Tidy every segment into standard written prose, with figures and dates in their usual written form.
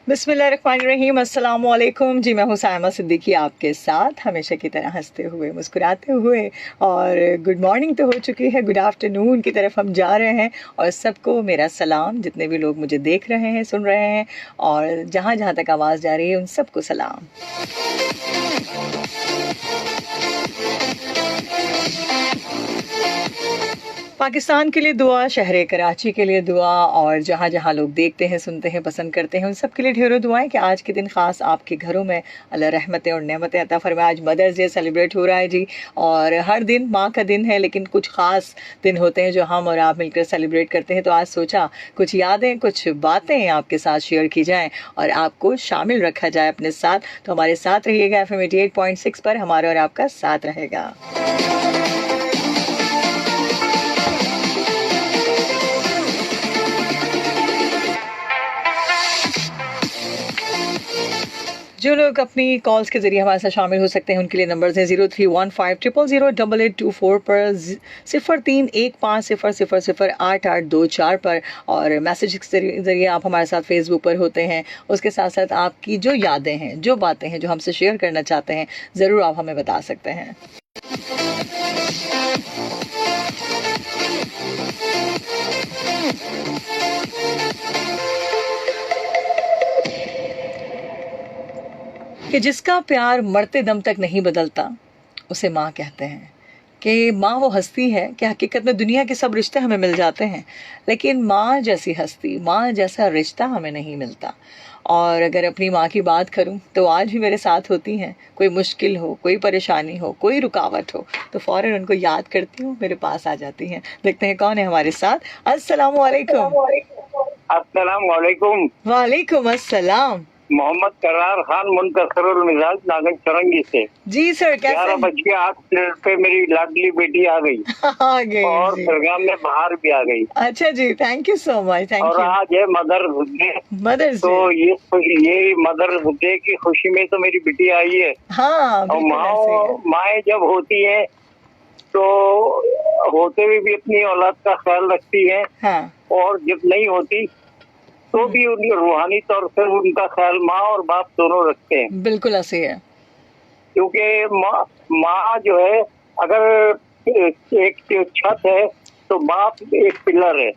बिस्मिल्लाहिर्रहमानिर्रहीम, अस्सलाम वालेकुम। जी, मैं हूँ सायमा सिद्दीकी आपके साथ हमेशा की तरह हंसते हुए मुस्कुराते हुए। और गुड मॉर्निंग तो हो चुकी है, गुड आफ्टरनून की तरफ हम जा रहे हैं। और सबको मेरा सलाम, जितने भी लोग मुझे देख रहे हैं, सुन रहे हैं और जहाँ जहाँ तक आवाज़ जा रही है उन सबको सलाम। पाकिस्तान के लिए दुआ, शहर कराची के लिए दुआ और जहाँ जहाँ लोग देखते हैं, सुनते हैं, पसंद करते हैं उन सब के लिए ढेरों दुआएं कि आज के दिन ख़ास आपके घरों में अल्लाह रहमतें और नेमतें अता फरमाए। आज मदर्स डे सेलिब्रेट हो रहा है जी। और हर दिन माँ का दिन है, लेकिन कुछ ख़ास दिन होते हैं जो हम और आप मिलकर सेलिब्रेट करते हैं। तो आज सोचा कुछ यादें, कुछ बातें आपके साथ शेयर की जाएँ और आपको शामिल रखा जाए अपने साथ। तो हमारे साथ रहिएगा, FM 88.6 पर हमारा और आपका साथ रहेगा। जो लोग अपनी कॉल्स के ज़रिए हमारे साथ शामिल हो सकते हैं उनके लिए नंबर्स हैं 031500008824 पर, 031500008824 पर, और मैसेज के ज़रिए आप हमारे साथ फेसबुक पर होते हैं। उसके साथ साथ आपकी जो यादें हैं, जो बातें हैं, जो हमसे शेयर करना चाहते हैं, ज़रूर आप हमें बता सकते हैं। कि जिसका प्यार मरते दम तक नहीं बदलता उसे माँ कहते हैं। कि माँ वो हस्ती है कि हकीकत में दुनिया के सब रिश्ते हमें मिल जाते हैं, लेकिन माँ जैसी हस्ती, माँ जैसा रिश्ता हमें नहीं मिलता। और अगर अपनी माँ की बात करूं तो आज भी मेरे साथ होती हैं। कोई मुश्किल हो, कोई परेशानी हो, कोई रुकावट हो तो फ़ौरन उनको याद करती हूँ, मेरे पास आ जाती हैं। देखते हैं कौन है हमारे साथ। अस्सलाम वालेकुम। अस्सलाम वालेकुम। वालेकुम अस्सलाम। मोहम्मद करार खान मुनकसरुल मिजाज नागन चरंगी से। जी सर, कैसे? 11:08 पे मेरी लाडली बेटी आ गई आ गई और जी। प्रोग्राम में बाहर भी आ गई। अच्छा जी, thank you so much, thank और यू। आज है मदर्स डे, मदर्स तो डे। ये मदर्स डे की खुशी में तो मेरी बेटी आई है। हाँ, और बिल्कुल ऐसे ही है। माएँ जब होती हैं तो होते हुए भी अपनी औलाद का ख्याल रखती हैं, हाँ, और जब नहीं होती तो भी उनकी रूहानी तौर से उनका ख्याल माँ और बाप दोनों रखते हैं। बिल्कुल ऐसे ही है। क्योंकि माँ जो है, अगर एक छत है तो बाप एक पिलर है।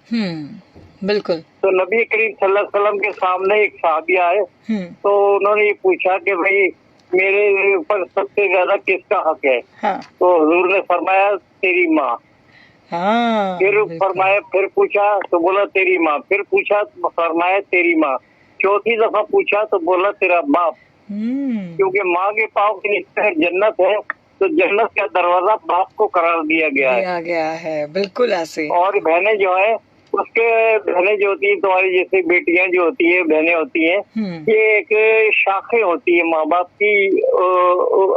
बिल्कुल। तो नबी करीम सल्लल्लाहु अलैहि वसल्लम के सामने एक साहबी आए, तो उन्होंने ये पूछा कि भाई मेरे ऊपर सबसे ज्यादा किसका हक है? हाँ, तो हुजूर ने फरमाया तेरी माँ। हाँ, फिर बिल्कुल। फरमाया, फिर पूछा तो बोला तेरी माँ। फिर पूछा तो फरमाया तेरी माँ। चौथी दफा पूछा तो बोला तेरा बाप। क्योंकि माँ के पाँव के नीचे जन्नत है, तो जन्नत का दरवाजा बाप को करार दिया गया है। बिल्कुल ऐसे। और बहनें जो है, उसके बहनें जो होती है तुम्हारी जैसे बेटियां जो होती है, बहनें होती हैं, ये एक शाखें होती है माँ बाप की।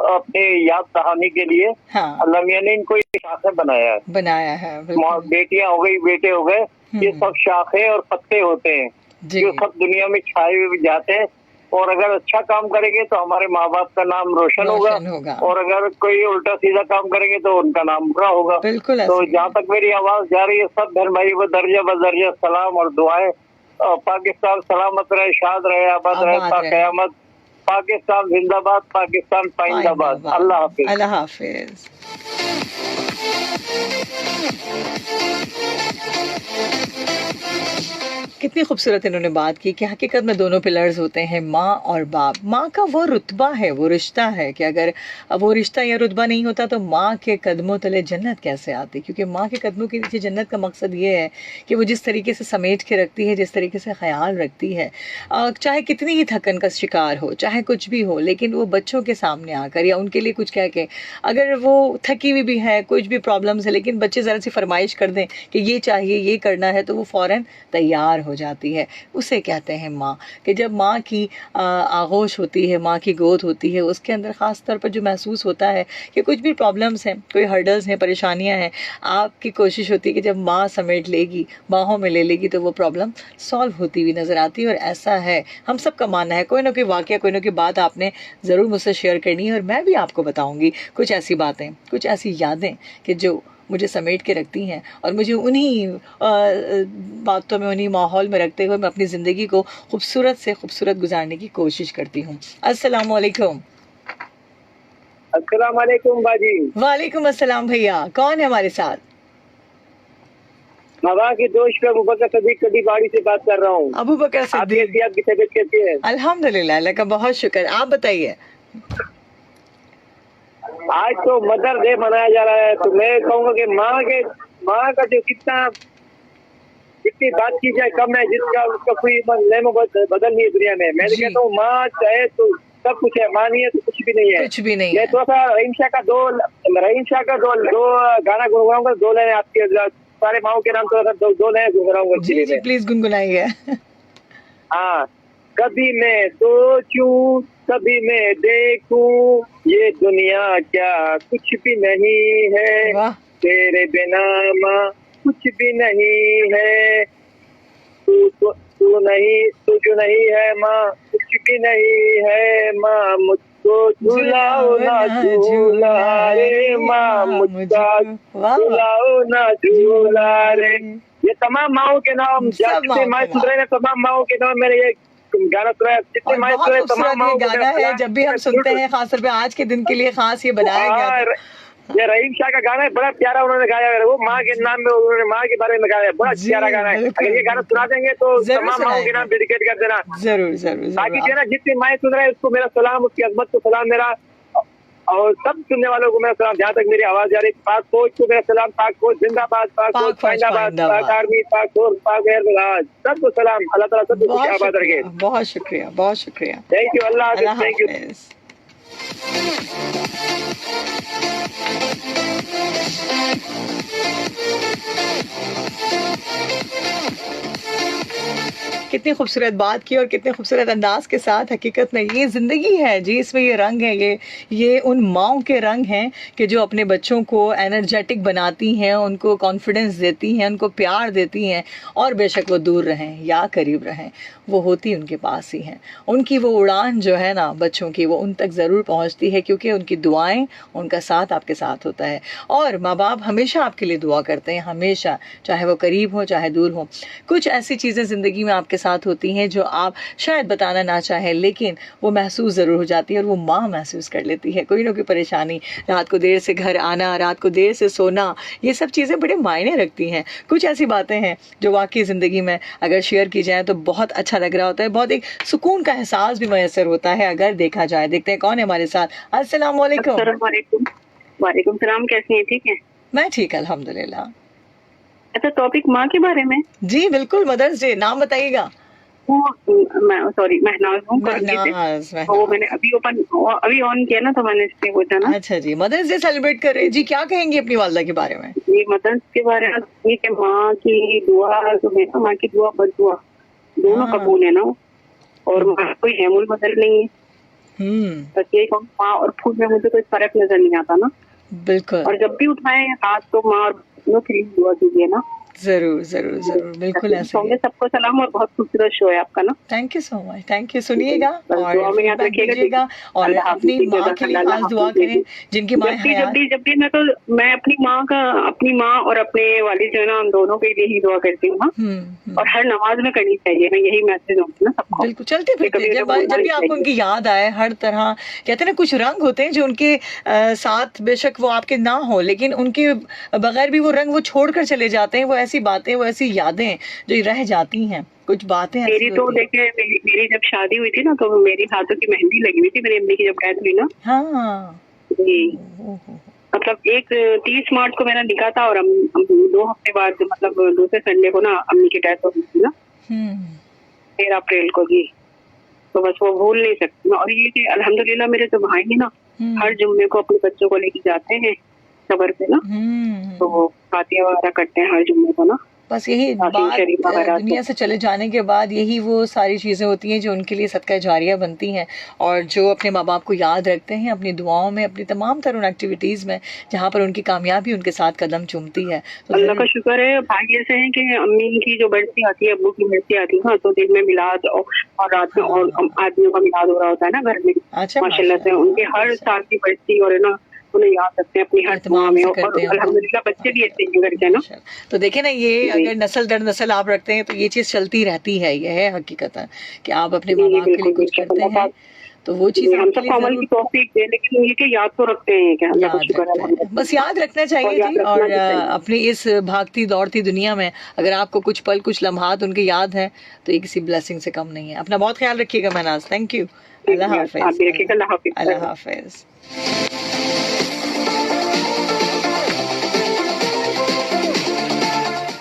अपने याद दहानी के लिए अल्लाह मियां ने इनको शाखें बनाया है। बेटियां हो गई, बेटे हो गए, ये सब शाखें और पत्ते होते हैं जो सब दुनिया में छाए हुए जाते हैं। और अगर अच्छा काम करेंगे तो हमारे माँ बाप का नाम रोशन होगा, और अगर कोई उल्टा सीधा काम करेंगे तो उनका नाम बुरा होगा। तो जहाँ तक मेरी आवाज जा रही है, सब बहन भाई को दर्जा बदर्जा सलाम और दुआएं। पाकिस्तान सलामत रहे, शाद रहे, आबाद रहे, क़यामत। पाकिस्तान जिंदाबाद, पाकिस्तान पाइंदाबाद। अल्लाह हाफिज। अल्लाह हाफिज। कितनी खूबसूरत इन्होंने बात की कि हकीकत में दोनों पिलर्स होते हैं, माँ और बाप। माँ का वो रुतबा है, वो रिश्ता है कि अगर वो रिश्ता या रुतबा नहीं होता तो माँ के कदमों तले जन्नत कैसे आती। क्योंकि माँ के कदमों के नीचे जन्नत का मकसद ये है कि वो जिस तरीके से समेट के रखती है, जिस तरीके से ख्याल रखती है, चाहे कितनी ही थकन का शिकार हो, चाहे कुछ भी हो, लेकिन वो बच्चों के सामने आकर या उनके लिए कुछ कह के, अगर वो थकी हुई भी है, कुछ भी प्रॉब्लम्स है, लेकिन बच्चे ज़रा सी फरमाइश कर दें कि ये चाहिए, ये करना है, तो वो फ़ौरन तैयार हो जाती है। उसे कहते हैं माँ। कि जब माँ की आगोश होती है, माँ की गोद होती है, उसके अंदर ख़ास तौर पर जो महसूस होता है कि कुछ भी प्रॉब्लम्स हैं, कोई हर्डल्स हैं, परेशानियाँ हैं, आपकी कोशिश होती है कि जब माँ समेट लेगी, बाहों में ले लेगी, तो वो प्रॉब्लम सॉल्व होती हुई नज़र आती है। और ऐसा है, हम सब का मानना है। कोई ना कोई वाक़या, कोई ना कोई बात आपने ज़रूर मुझसे शेयर करनी है और मैं भी आपको बताऊँगी कुछ ऐसी बातें, कुछ ऐसी यादें कि जो मुझे समेट के रखती हैं और मुझे उन्हीं बातों में, उन्हीं माहौल में रखते हुए मैं अपनी ज़िंदगी को खूबसूरत से खूबसूरत गुजारने की कोशिश करती हूँ। अस्सलाम वालेकुम। अस्सलाम वालेकुम बाजी। वालेकुम अस्सलाम भैया, कौन है हमारे साथ? हवा के दोस्त अबू बकर सदीक कदी बाड़ी से बात कर रहा हूँ। अबू बकर सिद्दीक। आपकी तबीयत कैसी है? अल्हम्दुलिल्लाह, अल्लाह का बहुत शुक्र। आप बताइए। आज तो मदर डे मनाया जा रहा है, तो मैं कहूँगा कि माँ का जो जितनी बात की जाए कम है, जिसका उसका कोई बदल नहीं है दुनिया में। मैं कहता हूँ माँ चाहे तो सब कुछ है, माँ नहीं है तो कुछ भी नहीं है। कुछ भी नहीं मैं है। थोड़ा सा रहीम शाह का दो गाना गुनगुनाऊंगा, 2 लाइन आपके सारे माओ के नाम थोड़ा सा 2 लाइन गुनगुनाऊंगा। Ji please गुनगुनाइए। हाँ, कभी मैं सोचूं, कभी मैं देखूं, ये दुनिया क्या कुछ भी नहीं है, वाह। तेरे बिना माँ कुछ भी नहीं है, तू जो नहीं है माँ कुछ भी नहीं है, माँ मुझको झुलाओ ना झूला रे, माँ मुझको झुलाओ ना झूला रे। ये तमाम माओ के नाम, जितने माँ सुन रहे हैं तमाम माओ के नाम मेरे ये गाना सुना है। जितने माँ सुन रहे हैं तमाम माओ ये गाना है, जब भी हम सुनते हैं खासतौर पे आज के दिन के लिए खास ये बनाया गया था। ये रहीम शाह का गाना है, बड़ा प्यारा उन्होंने गाया है, वो माँ के नाम में उन्होंने माँ के बारे में गाया है, बड़ा प्यारा गाना है। अगर ये गाना सुना देंगे तो तमाम माओ के नाम डेडिकेट कर देना। जरूर जरूर। बाकी जो है ना, जितने माएँ सुन रहे हैं उसको मेरा सलाम, उसकी अजमत को सलाम मेरा, और सब सुनने वालों को मेरा सलाम। जहाँ तक मेरी आवाज जा रही, पाक फौज को मेरा सलाम, पाक फौज जिंदाबाद, पाक फौज जिंदाबाद, पाक आर्मी, पाक फोर्स, पाक एयर, सबको सलाम। अल्लाह ताला सबको आबाद रखे। बहुत शुक्रिया, बहुत शुक्रिया। थैंक यू, अल्लाह हाफिज़, थैंक यू। कितनी खूबसूरत बात की और कितने खूबसूरत अंदाज के साथ। हकीकत में ये ज़िंदगी है जी, इसमें ये रंग है, ये उन माँओं के रंग हैं कि जो अपने बच्चों को एनर्जेटिक बनाती हैं, उनको कॉन्फिडेंस देती हैं, उनको प्यार देती हैं, और बेशक वो दूर रहें या करीब रहें, वो होती उनके पास ही हैं। उनकी वो उड़ान जो है ना बच्चों की, वो उन तक ज़रूर पहुँचती है, क्योंकि उनकी दुआएं, उनका साथ आपके साथ होता है। और माँ बाप हमेशा आपके लिए दुआ करते हैं, हमेशा, चाहे वो करीब हो चाहे दूर हो। कुछ ऐसी चीज़ें ज़िंदगी में आपके साथ होती हैं जो आप शायद बताना ना चाहें, लेकिन वो महसूस ज़रूर हो जाती है, और वो माँ महसूस कर लेती है। कोई ना कोई परेशानी, रात को देर से घर आना, रात को देर से सोना, ये सब चीज़ें बड़े मायने रखती हैं। कुछ ऐसी बातें हैं जो वाकई ज़िंदगी में अगर शेयर की जाए तो बहुत अच्छा लग रहा होता है, बहुत एक सुकून का एहसास भी मैसर होता है अगर देखा जाए। देखते हैं कौन है हमारे साथ। अस्सलाम वालेकुम। वालेकुम सलाम, कैसी हैं? ठीक है, मैं ठीक, अल्हम्दुलिल्लाह। अच्छा, टॉपिक माँ के बारे में? जी बिल्कुल, मदर्स डे। नाम बताइएगा। सॉरी, महनाज हूँ। वो मैंने अभी ऑन किया ना, तो मैंने इसलिए पूछा ना। अच्छा जी, मदर्स डे सेलिब्रेट कर रहे हैं जी, क्या कहेंगी अपनी वालदा के बारे में? जी, मदर्स के बारे में ये कि माँ की दुआ जो है ना, माँ की दुआ बददुआ दोनों कबूल है ना, और माँ कोई हैमुल बदल नहीं है। बस यही कहूँ, माँ और फूल में मुझे कोई फर्क नजर नहीं आता ना। बिल्कुल। और जब भी उठाए हाथ तो माँ और बच्चों के लिए दुआ कीजिए ना। जरूर जरूर जरूर, बिल्कुल ऐसे। सबको सलाम, और बहुत खूबसूरत शो है आपका ना। Thank you so much, thank you. सुनिएगा और याद रखिएगा, और अपनी माँ के लिए खास दुआ करें जिनकी माँ है। जब भी मैं अपनी माँ और अपने वालिद जो है ना, उन दोनों के लिए ही दुआ करती हूँ। और हर नमाज में करनी चाहिए, मैं यही मैसेज दूंगी ना सबको। बिल्कुल, चलते फिरते जब भी आपको उनकी याद आए, हर तरह कहते हैं ना, कुछ रंग होते हैं जो उनके साथ बेशक वो आपके ना हो, लेकिन उनके बगैर भी वो रंग वो छोड़कर चले जाते हैं। वो ऐसी बातें, वो ऐसी यादें जो रह जाती हैं। कुछ बातें मेरी तो देखिए, मेरी जब शादी हुई थी ना, तो मेरी हाथों की मेहंदी लगी हुई थी मेरी अम्मी की जब डेथ हुई ना। हाँ जी, मतलब 30 मार्च को मेरा निकाह था, और 2 हफ्ते बाद, मतलब दूसरे संडे को ना अम्मी की डेथ हो गई थी ना, 13 अप्रैल को। जी, तो बस वो भूल नहीं सकती। और ये कि अल्हम्दुलिल्लाह मेरे तो भाई है ना, हर जुम्मे को अपने बच्चों को लेके जाते हैं कब्र पे ना, तो वो फातिहा वगैरह करते हैं हर जुम्मे को ना। बस यही बात, दुनिया से चले जाने के बाद यही वो सारी चीज़ें होती हैं जो उनके लिए सदका जारिया बनती हैं, और जो अपने माँ बाप को याद रखते हैं अपनी दुआओं में, अपनी तमाम तरह एक्टिविटीज़ में, जहाँ पर उनकी कामयाबी उनके साथ कदम चूमती है। तो अल्लाह का शुक्र है, भाग्य से है कि अम्मी की जो बढ़ती आती है, अब्बू की बढ़ती आती है, तो दिन में मिलाद और रात में और आदमियों का मिलाद हो रहा होता है ना घर में। अच्छा, माशाल्लाह से उनके हर साल की बढ़ती, और है ना को ना याद रखते हैं अपनी हर दुआ में, और करते हैं। अल्हम्दुलिल्लाह बच्चे भी ऐसे ही करते हैं ना। तो देखिए ना, ये अगर नस्ल दर नस्ल आप रखते हैं तो ये चीज चलती रहती है, ये है हकीकत है कि आप अपने माँ बाप के लिए कुछ करते हैं तो वो चीज हम सबको अमल की तौफीक दे, लेकिन ये कि याद तो रखते हैं क्या, अल्लाह का शुक्र है, बस याद रखना चाहिए जी। और अपनी इस भागती दौड़ती दुनिया में अगर आपको कुछ पल कुछ लम्हात उनके याद हैं तो ये किसी ब्लेसिंग से कम नहीं है। अपना बहुत ख्याल रखिएगा महनाज, थैंक यू, अल्लाह हाफिज। अल्लाह हाफिज।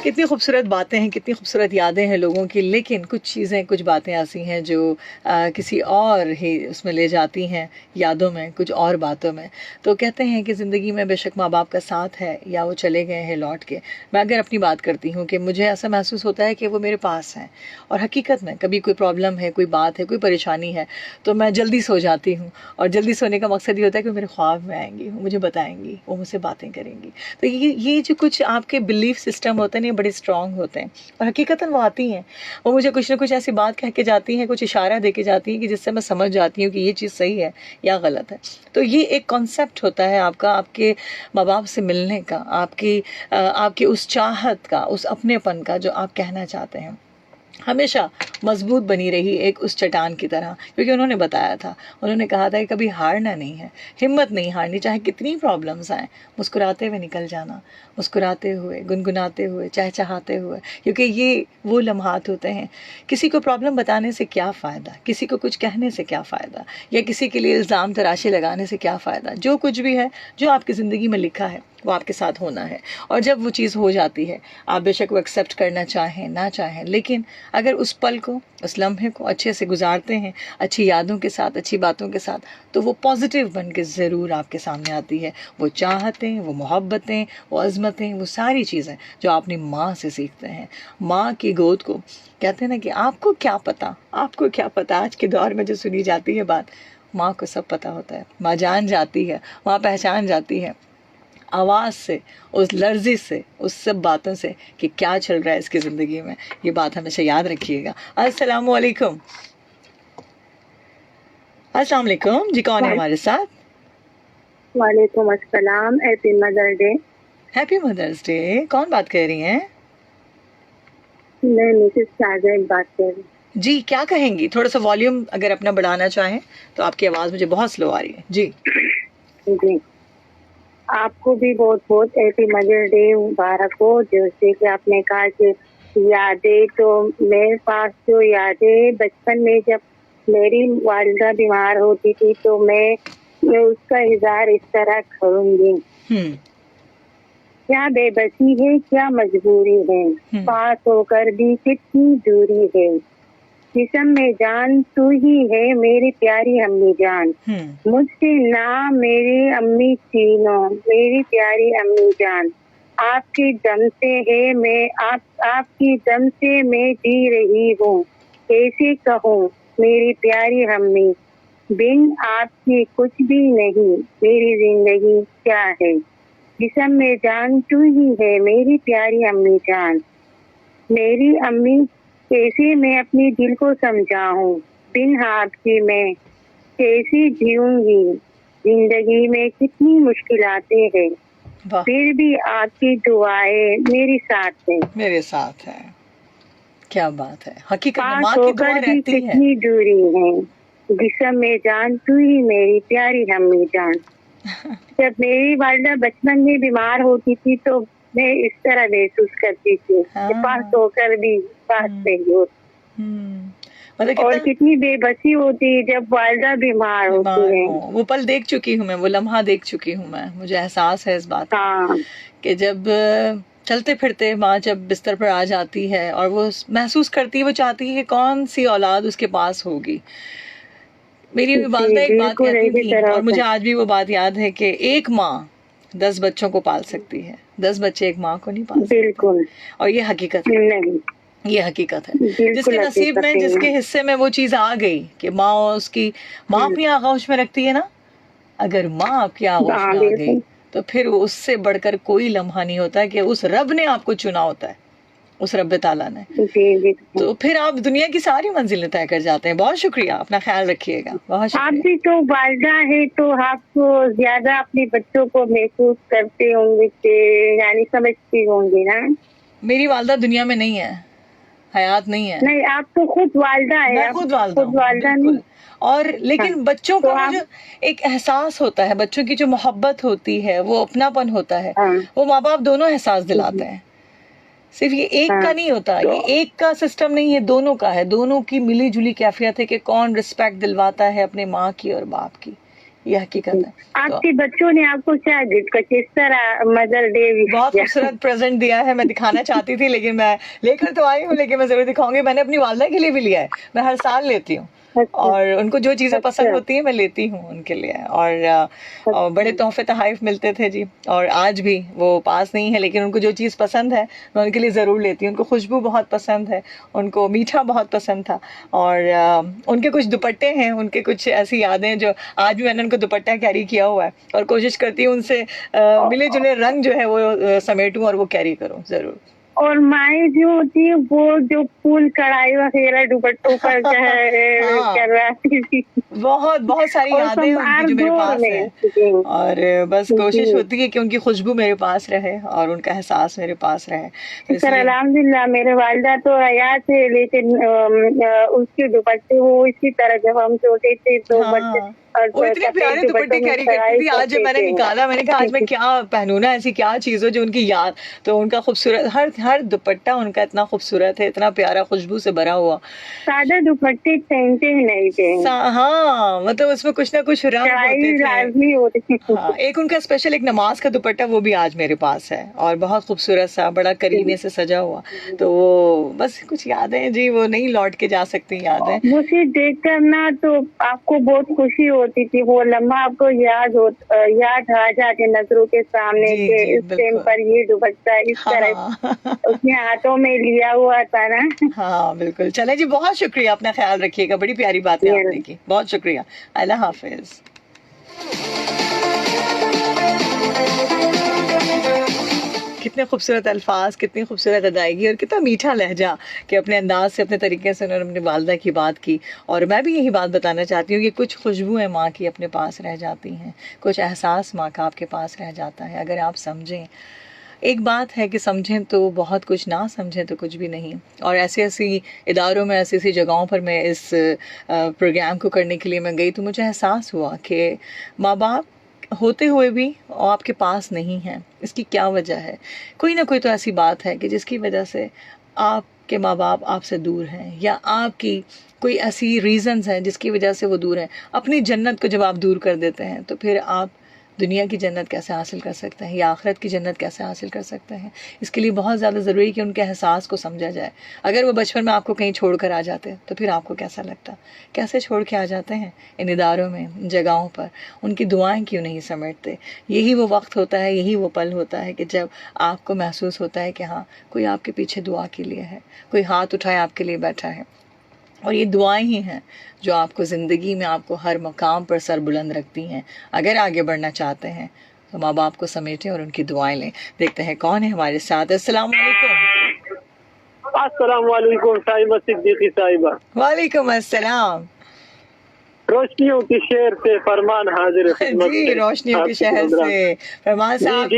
कितनी खूबसूरत बातें हैं, कितनी खूबसूरत यादें हैं लोगों की, लेकिन कुछ चीज़ें कुछ बातें ऐसी हैं जो किसी और ही उसमें ले जाती हैं, यादों में, कुछ और बातों में। तो कहते हैं कि ज़िंदगी में बेशक माँ बाप का साथ है या वो चले गए हैं लौट के, मैं अगर अपनी बात करती हूँ कि मुझे ऐसा महसूस होता है कि वो मेरे पास हैं, और हकीकत में कभी कोई प्रॉब्लम है, कोई बात है, कोई परेशानी है तो मैं जल्दी सो जाती हूँ, और जल्दी सोने का मकसद ये होता है कि मेरे ख्वाब में आएंगी, वो मुझे बताएंगी, वो मुझसे बातें करेंगी। तो ये जो कुछ आपके बिलीफ सिस्टम होते हैं बड़े स्ट्रांग होते हैं, और हकीकतन वो आती हैं, वो मुझे कुछ ना कुछ ऐसी बात कह के जाती हैं, कुछ इशारा दे के जाती हैं कि जिससे मैं समझ जाती हूँ कि ये चीज़ सही है या गलत है। तो ये एक कॉन्सेप्ट होता है आपका, आपके माँ बाप से मिलने का, आपकी उस चाहत का, उस अपनेपन का जो आप कहना चाहते हैं, हमेशा मजबूत बनी रही एक उस चट्टान की तरह, क्योंकि उन्होंने बताया था, उन्होंने कहा था कि कभी हारना नहीं है, हिम्मत नहीं हारनी, चाहे कितनी प्रॉब्लम्स आए, मुस्कुराते हुए निकल जाना, मुस्कुराते हुए, गुनगुनाते हुए, चहचहाते हुए, क्योंकि ये वो लम्हात होते हैं। किसी को प्रॉब्लम बताने से क्या फ़ायदा, किसी को कुछ कहने से क्या फ़ायदा, या किसी के लिए इल्ज़ाम तराशी लगाने से क्या फ़ायदा। जो कुछ भी है, जो आपकी ज़िंदगी में लिखा है वो आपके साथ होना है, और जब वो चीज़ हो जाती है आप बेशक वो एक्सेप्ट करना चाहें ना चाहें, लेकिन अगर उस पल को, उस लम्हे को अच्छे से गुजारते हैं, अच्छी यादों के साथ, अच्छी बातों के साथ, तो वो पॉजिटिव बन के ज़रूर आपके सामने आती है। वो चाहतें, वो मोहब्बतें, वो अज़मतें, वो सारी चीज़ें जो आप अपनी माँ से सीखते हैं। माँ की गोद को कहते हैं ना कि आपको क्या पता, आपको क्या पता, आज के दौर में जो सुनी जाती है बात, माँ को सब पता होता है। माँ जान जाती है, माँ पहचान जाती है आवाज़ से, उस लर्जिश से, उस सब बातों से कि क्या चल रहा है इसकी ज़िंदगी में। ये बात हमेशा याद रखिएगा। अस्सलाम वालेकुम। अस्सलाम वालेकुम जी, कौन है हमारे साथ? वालेकुम अस्सलाम, happy mother's day. Happy mother's day. कौन बात कर रही हैं? मैं मिसेस साजन बात कर रही हूँ। जी, क्या कहेंगी? थोड़ा सा वॉल्यूम अगर अपना बढ़ाना चाहें तो, आपकी आवाज़ मुझे बहुत स्लो आ रही है। जी जी, आपको भी बहुत बहुत हैप्पी मदर्स डे मुबारक हो। जैसे कि आपने कहा कि यादें, तो मेरे पास जो यादें बचपन में, जब मेरी वालिदा बीमार होती थी तो मैं उसका इज़हार इस तरह करूँगी। क्या बेबसी है, क्या मजबूरी है, पास होकर भी कितनी दूरी है, जिस्म में जान तू ही है मेरी प्यारी अम्मी जान, मुझसे ना मेरी अम्मी छीनो मेरी प्यारी अम्मी जान, आपके दम से है मैं, आपकी दम से मैं जी रही हूँ, कैसे कहूँ मेरी प्यारी अम्मी, बिन आपकी कुछ भी नहीं, मेरी जिंदगी क्या है, जिस्म में जान तू ही है मेरी प्यारी अम्मी जान, मेरी अम्मी कैसे मैं अपनी दिल को समझाऊं, बिन आपकी मैं कैसे जीऊंगी, जिंदगी में कितनी मुश्किलातें हैं, फिर भी आपकी दुआएं मेरे साथ है। क्या बात है, हकीकत में माँ की दुआ रहती है। कितनी दूरी है, जिस्म में जान तू ही मेरी प्यारी अम्मी जान। जब मेरी वालिदा बचपन में बीमार होती थी तो मैं इस तरह महसूस करती थी, पास होकर भी पास नहीं हो। और कितनी बेबसी होती है जब वालिदा बीमार होती है। वो पल देख चुकी हूँ मैं, वो लम्हा देख चुकी हूँ मैं, मुझे एहसास है इस बात कि जब चलते फिरते माँ जब बिस्तर पर आ जाती है और वो महसूस करती है, वो चाहती है कौन सी औलाद उसके पास होगी। मेरी वालिदा एक बात कहती थी, और मुझे आज भी वो बात याद है कि एक माँ 10 बच्चों को पाल सकती है, 10 बच्चे एक माँ को नहीं पाल सकते। बिल्कुल। और ये हकीकत है, ये हकीकत है। जिसके नसीब में, जिसके हिस्से में वो चीज़ आ गई कि माँ उसकी माँ अपनी आगोश में रखती है ना, अगर माँ आपकी आगोश में आ गई तो फिर उससे बढ़कर कोई लम्हा नहीं होता कि उस रब ने आपको चुना होता है, उस रब्बे ताला ने। जी जी। तो फिर आप दुनिया की सारी मंजिलें तय कर जाते हैं। बहुत शुक्रिया, अपना ख्याल रखिएगा। बहुत आप शुक्रिया। भी तो वालिदा है, तो आपको ज्यादा अपने बच्चों को महसूस करते होंगे कि यानी समझती होंगी ना। मेरी वालदा दुनिया में नहीं है, हयात नहीं है। नहीं, आप तो खुद वालिदा है। मैं खुद वालिदा हूँ, नहीं। बिल्कुल। और लेकिन हाँ, बच्चों तो का वो जो एक एहसास होता है, बच्चों की जो मोहब्बत होती है, वो अपनापन होता है, हाँ, वो माँ बाप दोनों एहसास दिलाते हैं। सिर्फ ये एक हाँ, का नहीं होता, ये एक का सिस्टम नहीं है, दोनों का है। दोनों की मिली जुली कैफियत है कि कौन रिस्पेक्ट दिलवाता है अपने माँ की और बाप की। ये हकीकत है। आपके बच्चों ने आपको क्या गिफ्ट, किस तरह मदर डे बहुत खूबसूरत प्रेजेंट दिया है। मैं दिखाना चाहती थी लेकिन मैं लेकर तो आई हूँ, लेकिन मैं जरूर दिखाऊंगी। मैंने अपनी वालदा के लिए भी लिया है, मैं हर साल लेती हूँ। और उनको जो चीज़ें पसंद होती हैं मैं लेती हूँ उनके लिए। और बड़े तोहफे तहाइफ मिलते थे जी। और आज भी वो पास नहीं है, लेकिन उनको जो चीज़ पसंद है मैं उनके लिए ज़रूर लेती हूँ। उनको खुशबू बहुत पसंद है, उनको मीठा बहुत पसंद था। और उनके कुछ दुपट्टे हैं, उनके कुछ ऐसी यादें जो आज भी मैंने उनको दुपट्टा कैरी किया हुआ है, और कोशिश करती हूँ उनसे मिले जुले रंग जो है वो समेटूं और वो कैरी करूँ ज़रूर। और माएँ जो होती है वो जो फूल कढ़ाई वगैरह दुपट्टों पर करवाती थी। बहुत बहुत सारी यादें हैं उनकी जो मेरे पास है। और बस कोशिश होती है कि उनकी खुशबू मेरे पास रहे और उनका एहसास मेरे पास रहे। तो सर अल्हम्दुलिल्लाह मेरे वालिदा तो हयात है, लेकिन उसके दुपट्टे वो इसी तरह जब हम छोटे थे तो बच्चे वो इतने प्यारे दुपट्टे कैरी करती थी। आज जब मैंने निकाला, मैंने कहा आज मैं क्या पहनूं ना, ऐसी क्या चीज़ हो जो उनकी याद। तो उनका खूबसूरत हर दुपट्टा उनका इतना खूबसूरत है, इतना प्यारा, खुशबू से भरा हुआ। सादा दुपट्टे पहनते ही नहीं थे। हाँ, मतलब उसमें कुछ ना कुछ रंग होते थे। हाँ, एक उनका स्पेशल एक नमाज का दुपट्टा वो भी आज मेरे पास है, और बहुत खूबसूरत सा, बड़ा करीने से सजा हुआ। तो वो बस कुछ यादें जी, वो नहीं लौट के जा सकती यादें। मुझे देखकर ना तो आपको बहुत खुशी होती थी, वो लम्हा आपको याद आ जाते नजरों के सामने के इस टाइम पर ये दुपट्टा इस तरह उसने हाथों में लिया हुआ था ना। हाँ बिल्कुल। चले जी, बहुत शुक्रिया, अपना ख्याल रखिएगा। बड़ी प्यारी बात है आपने की, बहुत शुक्रिया। अल्लाह हाफिज। कितने खूबसूरत अल्फाज, कितनी खूबसूरत अदायगी और कितना मीठा लहजा कि अपने अंदाज से, अपने तरीके से उन्होंने अपनी वालदा की बात की। और मैं भी यही बात बताना चाहती हूँ कि कुछ खुशबुएँ माँ की अपने पास रह जाती हैं, कुछ एहसास माँ का आपके पास रह जाता है अगर आप समझें। एक बात है कि समझें तो बहुत कुछ, ना समझें तो कुछ भी नहीं। और ऐसी ऐसी इदारों में, ऐसी ऐसी जगहों पर मैं इस प्रोग्राम को करने के लिए मैं गई, तो मुझे एहसास हुआ कि माँ बाप होते हुए भी और आपके पास नहीं हैं। इसकी क्या वजह है? कोई ना कोई तो ऐसी बात है कि जिसकी वजह से आपके माँ बाप आपसे दूर हैं, या आपकी कोई ऐसी रीज़न्स हैं जिसकी वजह से वो दूर हैं। अपनी जन्नत को जब आप दूर कर देते हैं तो फिर आप दुनिया की जन्नत कैसे हासिल कर सकते हैं, या आखिरत की जन्नत कैसे हासिल कर सकते हैं? इसके लिए बहुत ज़्यादा ज़रूरी है कि उनके एहसास को समझा जाए। अगर वो बचपन में आपको कहीं छोड़ कर आ जाते तो फिर आपको कैसा लगता? कैसे छोड़ के आ जाते हैं इन इदारों में, इन जगहों पर? उनकी दुआएं क्यों नहीं समेटते? यही वो वक्त होता है, यही वो पल होता है कि जब आपको महसूस होता है कि हाँ, कोई आपके पीछे दुआ के लिए है, कोई हाथ उठाए आपके लिए बैठा है। और ये दुआएं ही हैं जो आपको ज़िंदगी में, आपको हर मकाम पर सर बुलंद रखती हैं। अगर आगे बढ़ना चाहते हैं तो माँ बाप को समेटें और उनकी दुआएं लें। देखते हैं कौन है हमारे साथ। अस्सलाम वालेकुम। अस्सलाम वालेकुम साहिबा, सिद्दीकी साहिबा। वालेकुम अस्सलाम। रोशनियों के शहर से फरमान हाजिर है जी, रोशनियों के शहर से फरमान साहब,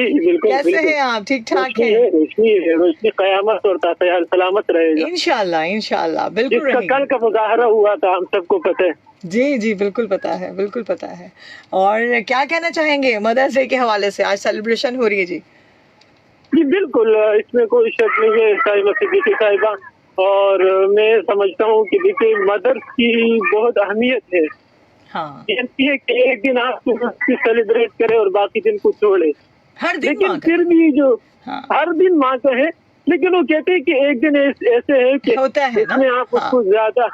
कैसे हैं आप? ठीक ठाक हैं? रोशनी क़यामत और ताक़यात सलामत रहेगा इंशाल्लाह, इंशाल्लाह, बिल्कुल रहेगा। कल का मुज़ाहरा हुआ था, हम सबको पता है। जी जी, बिल्कुल पता है, बिल्कुल पता है। और क्या कहना चाहेंगे मदर्स डे के हवाले से? आज सेलिब्रेशन हो रही है जी। जी बिल्कुल, इसमें कोई शक नहीं है साहिबा, सिद्दीकी साहिबा। और मैं समझता हूँ कि देखिए, मदर्स की बहुत अहमियत है। हाँ, ये है कि एक दिन आप सेलिब्रेट करें और बाकी दिन को छोड़े, हर दिन लेकिन फिर भी जो हर दिन माँ का है, लेकिन वो कहते हैं कि एक दिन ऐसे है कि इसमें आप उसको ज्यादा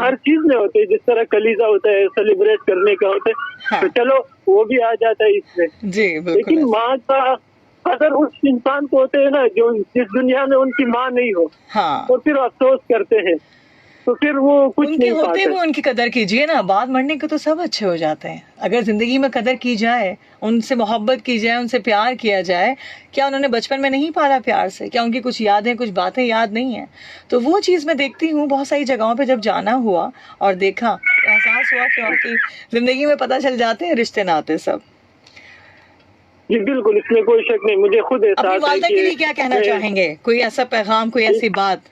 हर चीज में होते हैं। जिस तरह कलीजा होता है, सेलिब्रेट करने का होता है, तो चलो वो भी आ जाता है इसमें जी। लेकिन माँ का अगर उस इंसान को होते है ना जो जिस दुनिया में उनकी माँ नहीं हो, तो फिर अफसोस करते हैं। तो फिर वो कुछ उनके नहीं होते पाते। हुए उनकी कदर कीजिए ना, बाद मरने को तो सब अच्छे हो जाते हैं। अगर जिंदगी में कदर की जाए, उनसे मोहब्बत की जाए, उनसे प्यार किया जाए, क्या उन्होंने बचपन में नहीं पाला प्यार से? क्या उनकी कुछ यादें, कुछ बातें याद नहीं है? तो वो चीज़ मैं देखती हूँ बहुत सारी जगहों पे, जब जाना हुआ और देखा, एहसास हुआ कि वाकई जिंदगी में पता चल जाते हैं रिश्ते नाते सब। जी बिल्कुल, इसमें कोई शक नहीं। मुझे खुद अपनी एहसास है वालिदा के लिए क्या कहना मैं- चाहेंगे? कोई ऐसा पैगाम, कोई ऐसी बात?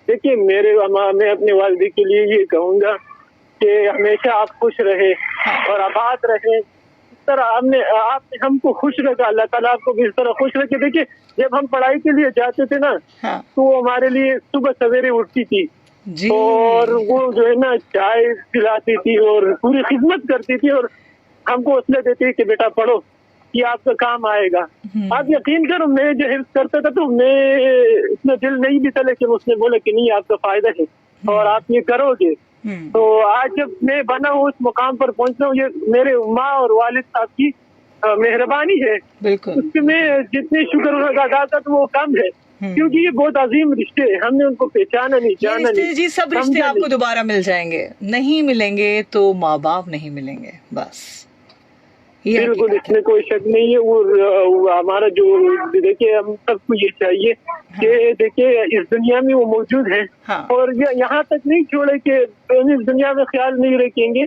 देखिए, मैं अपनी वालिदा के लिए ये कहूंगा कि हमेशा आप खुश रहे और आबाद रहे। इस तरह आपने हमको खुश रखा, अल्लाह ताला आपको भी इस तरह खुश रखे। देखिए, जब हम पढ़ाई के लिए जाते थे ना, हाँ तो वो हमारे लिए सुबह सवेरे उठती थी जी, और वो जो है ना चाय पिलाती थी और पूरी खिदमत करती थी और हमको हौसला देती थी कि बेटा पढ़ो, ये आपका काम आएगा। आप यकीन करो, मैं जो हिफ्ज़ करता था तो मैं इसमें दिल नहीं भी था, लेकिन उसने बोला कि नहीं, आपका फायदा है और आप ये करोगे। तो आज जब मैं बना हूँ, उस मुकाम पर पहुंचा हूँ, ये मेरे माँ और वालिद साहब की मेहरबानी है। बिल्कुल। उसके मैं जितने शुक्र अदा करता तो वो कम है, क्योंकि ये बहुत अजीम रिश्ते हैं। हमने उनको पहचाना नहीं, ये जाना रिश्ते नहीं। जी, सब रिश्ते समझा आपको नहीं। दोबारा मिल जाएंगे, नहीं मिलेंगे तो माँ बाप नहीं मिलेंगे, बस ये बिल्कुल, हकीकत है। इसमें कोई शक नहीं है। वो हमारा जो, देखिए, हम सबको ये चाहिए कि देखिए इस दुनिया में वो मौजूद है हाँ। और ये यहाँ तक नहीं छोड़े कि इस दुनिया में ख्याल नहीं रखेंगे,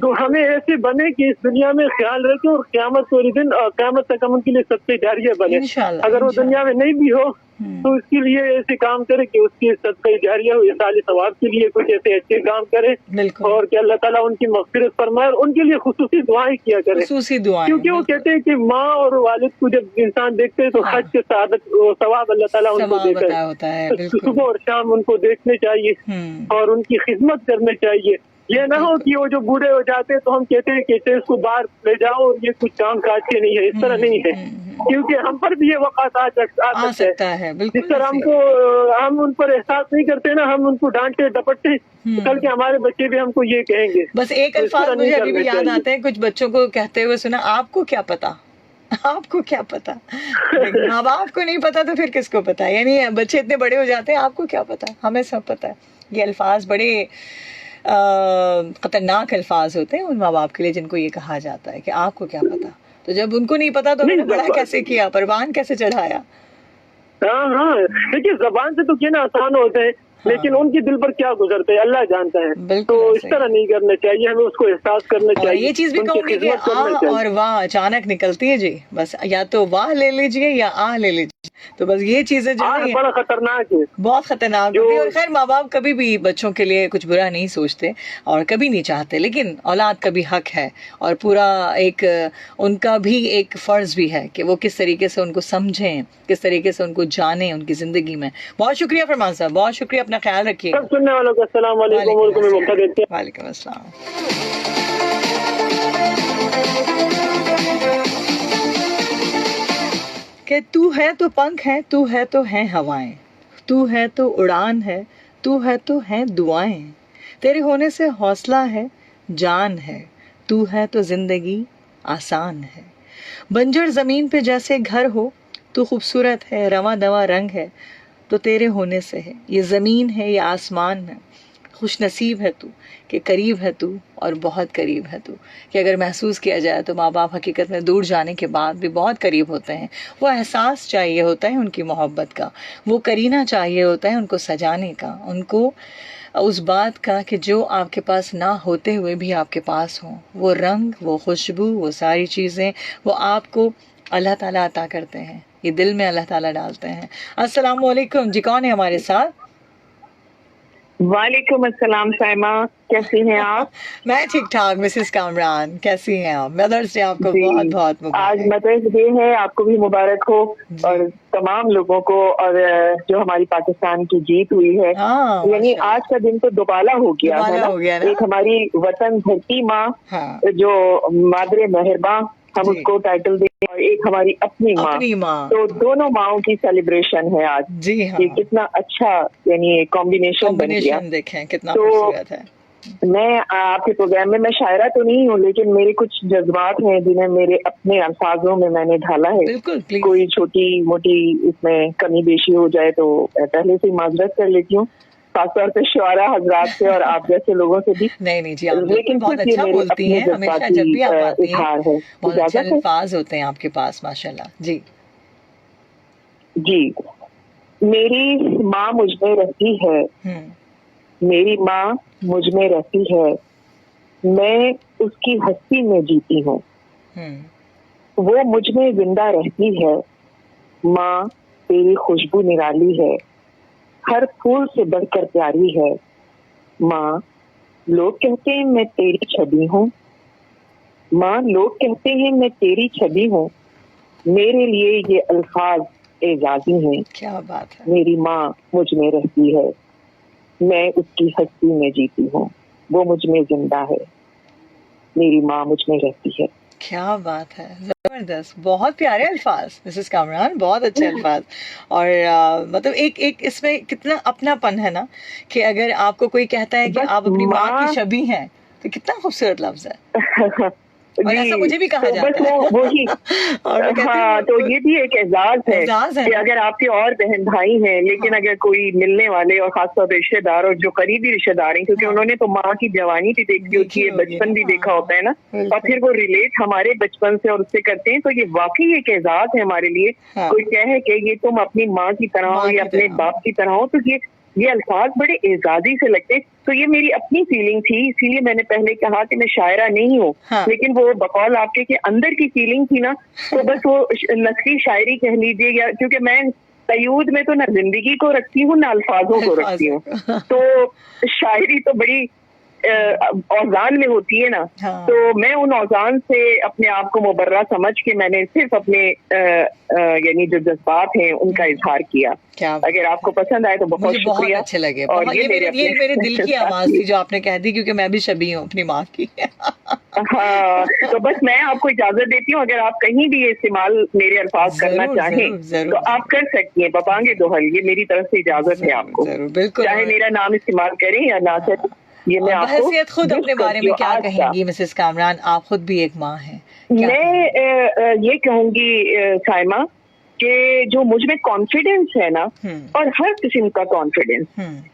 तो हमें ऐसे बने कि इस दुनिया में ख्याल रखें और क़यामत के दिन, क़यामत तक हम उनके लिए सच्चे जारिया बने। इंशाल्लाह, अगर वो इंशाल्लाह। दुनिया में नहीं भी हो तो इसके लिए ऐसे काम करे कि उसकी सच्चे जारिया हो, साले सवाब के लिए कुछ ऐसे अच्छे काम करे बिल्कुल, और कि अल्लाह ताला उनकी मग़फ़िरत फरमाए और उनके लिए खुसूसी दुआएं किया करे। खुसूसी दुआएं, क्योंकि वो कहते हैं कि माँ और वालिद को जब इंसान देखते हैं तो हाँ। हज के सवाब अल्लाह ताला उनको सवाब देता अता है। होता है, तो बिल्कुल। सुबह और शाम उनको देखने चाहिए और उनकी खिदमत करने चाहिए। ये ना हो कि वो जो बूढ़े हो जाते हैं तो हम कहते हैं कि इसे इसको बाहर ले जाओ और ये कुछ काम काज के नहीं है। इस तरह नहीं है, क्योंकि हम पर भी ये वक़्त आ आ सकता सकता है, बिल्कुल। जिस तरह हम उन पर एहसास नहीं करते ना, हम उनको डांटते डपटते, कल के हमारे बच्चे भी हमको ये कहेंगे। बस एक तो इस अल्फाज तरह नहीं मुझे अभी भी करना याद चाहिए। आते हैं, कुछ बच्चों को कहते हुए सुना, आपको क्या पता, आपको क्या पता। माँ बाप को नहीं पता तो फिर किसको पता? यानी बच्चे इतने बड़े हो जाते हैं, आपको क्या पता, हमें सब पता है। ये अल्फाज बड़े खतरनाक अल्फाज होते हैं उन माँ बाप के लिए जिनको ये कहा जाता है कि आपको क्या पता। तो जब उनको नहीं पता तो उन्होंने बड़ा कैसे किया, परवान कैसे चढ़ाया। हाँ, देखिए, जबान से तो कहना आसान होता है, लेकिन उनके दिल पर क्या गुजरता है अल्लाह जानता है। बिल्कुल तो इस ऐसे। तरह नहीं करना चाहिए, हमें उसको एहसास करना और चाहिए। ये चीज भी उनकी कहूंगी कि खिदमत करना आ चाहिए। और वाह अचानक निकलती है जी, बस या तो वाह ले लीजिए या आ ले लीजिए। तो बस ये चीजें जो है बड़ा खतरनाक है, बहुत खतरनाक होती है। और खैर, माँ बाप कभी भी बच्चों के लिए कुछ बुरा नहीं सोचते और कभी नहीं चाहते, लेकिन औलाद का भी हक है और पूरा एक उनका भी एक फर्ज भी है कि वो किस तरीके से उनको समझें, किस तरीके से उनको जानें उनकी जिंदगी में। बहुत शुक्रिया फरमान साहब, बहुत शुक्रिया, अपना ख्याल रखिए। सब सुनने वालों को अस्सलाम वालेकुम और को मैं मौका देते हैं। वालेकुम अस्सलाम। कि तू है तो पंख है, तू है तो हैं हवाएं, तू है तो उड़ान है, तू है तो हैं दुआएं, तेरे होने से हौसला है, जान है, तू है तो जिंदगी आसान है। बंजर ज़मीन पे जैसे घर हो, तू खूबसूरत है, रवा दवा रंग है, तो तेरे होने से है। ये ज़मीन है, ये आसमान है, खुश नसीब है तू कि करीब है तू और बहुत करीब है तू। कि अगर महसूस किया जाए तो माँ बाप हकीकत में दूर जाने के बाद भी बहुत करीब होते हैं। वो एहसास चाहिए होता है उनकी मोहब्बत का, वो करीना चाहिए होता है उनको सजाने का, उनको उस बात का कि जो आपके पास ना होते हुए भी आपके पास हो। वो रंग, वो खुशबू, वो सारी चीज़ें वो आपको अल्लाह ताला अता करते हैं, ये दिल में अल्लाह ताला डालते हैं। अस्सलाम वालेकुम जी, कौन है हमारे साथ? वालेकुम अस्सलाम साइमा, कैसी हैं आप? मैं ठीक ठाक मिसेस कामरान, कैसी हैं आप? मदर्स डे आपको बहुत बहुत मुबारक। आज मदर्स डे है, आपको भी मुबारक हो और तमाम लोगों को। और जो हमारी पाकिस्तान की जीत हुई है, हाँ, यानी आज का दिन तो दोबाला हो गया है दोबाला हो गया ना? एक हमारी वतन धरती माँ, हाँ। जो मादरे मेहरबां हम उसको टाइटल दें, और एक हमारी अपनी माँ। तो दोनों माँओं की सेलिब्रेशन है आज। जी हाँ। ये कितना अच्छा यानी कॉम्बिनेशन बन गया। देखें कितना तो खूबसूरत है। मैं आपके प्रोग्राम में, मैं शायरा तो नहीं हूँ, लेकिन मेरे कुछ जज्बात हैं जिन्हें मेरे अपने अल्फाजों में मैंने ढाला है। बिल्कुल, कोई छोटी मोटी इसमें कमी बेशी हो जाए तो पहले से माजरत कर लेती हूँ। खासतौर पे शुआरा हजरात से और आप जैसे लोगों से भी। नहीं जी, आप लेकिन बहुत अच्छा बोलती हैं, हमेशा जब भी आप आती हैं बहुत अच्छे अल्फाज होते हैं आपके पास, माशाल्लाह। जी जी, मेरी माँ मुझ में रहती है, मेरी माँ मुझ में रहती है, मैं उसकी हस्ती में जीती हूँ, वो मुझ में जिंदा रहती है, माँ तेरी खुशबू निराली है, हर फूल से बढ़कर प्यारी है, माँ लोग कहते हैं मैं तेरी छवि हूँ, माँ लोग कहते हैं मैं तेरी छवि हूँ, मेरे लिए ये अल्फाज एजाजी हैं। क्या बात है। मेरी माँ मुझ में रहती है, मैं उसकी हस्ती में जीती हूँ, वो मुझ में जिंदा है, मेरी माँ मुझ में रहती है। क्या बात है, जबरदस्त, बहुत प्यारे अल्फाज मिसेस कामरान, बहुत अच्छे अल्फाज। और मतलब एक इसमें कितना अपनापन है ना, कि अगर आपको कोई कहता है कि आप अपनी माँ की छवि हैं, तो कितना खूबसूरत लफ्ज है। और ऐसा मुझे भी कहा जाता है। वही और हाँ, तो ये भी एक एजाज है कि अगर आपके और बहन भाई हैं, लेकिन अगर कोई मिलने वाले और खासतौर पर रिश्तेदार और जो करीबी रिश्तेदार हैं, क्योंकि उन्होंने तो माँ की जवानी भी देखी होती है, बचपन भी देखा होता है ना, और फिर वो रिलेट हमारे बचपन से और उससे करते हैं, तो ये वाकई एक एजाज है हमारे लिए। कोई कहे कि ये तुम अपनी माँ की तरह हो या अपने बाप की तरह हो, तो ये अल्फाज बड़े एजाजी से लगते। तो ये मेरी अपनी फीलिंग थी, इसीलिए मैंने पहले कहा कि मैं शायरा नहीं हूँ, लेकिन वो बकौल आपके के अंदर की फीलिंग थी ना, तो बस वो नस्ली शायरी कह लीजिए, या क्योंकि मैं तयूद में तो ना जिंदगी को रखती हूँ ना अल्फाजों को रखती हूँ, तो शायरी तो बड़ी औजान में होती है ना, तो मैं उन औजान से अपने आप को मुबर्रा समझ के मैंने सिर्फ अपने यानी जो जज्बात हैं उनका इजहार किया। अगर आपको पसंद आए तो बहुत शुक्रिया। अच्छे लगे। और ये मेरे दिल की आवाज थी जो आपने कह दी, क्योंकि मैं भी शबी हूँ अपनी माँ की। हाँ, तो बस मैं आपको इजाजत देती हूँ, अगर आप कहीं भी इस्तेमाल मेरे अल्फाज करना चाहें तो आप कर सकती हैं, बपांगे दोहल, ये मेरी तरफ से इजाजत है आपको, चाहे मेरा नाम इस्तेमाल करें या ना करें। ये मैं आपको खुद अपने बारे में क्या कहेंगी मिसेस कामरान, आप खुद भी एक माँ हैं। मैं ये कहूंगी साइमा कि जो मुझ में कॉन्फिडेंस है ना, और हर किस्म का कॉन्फिडेंस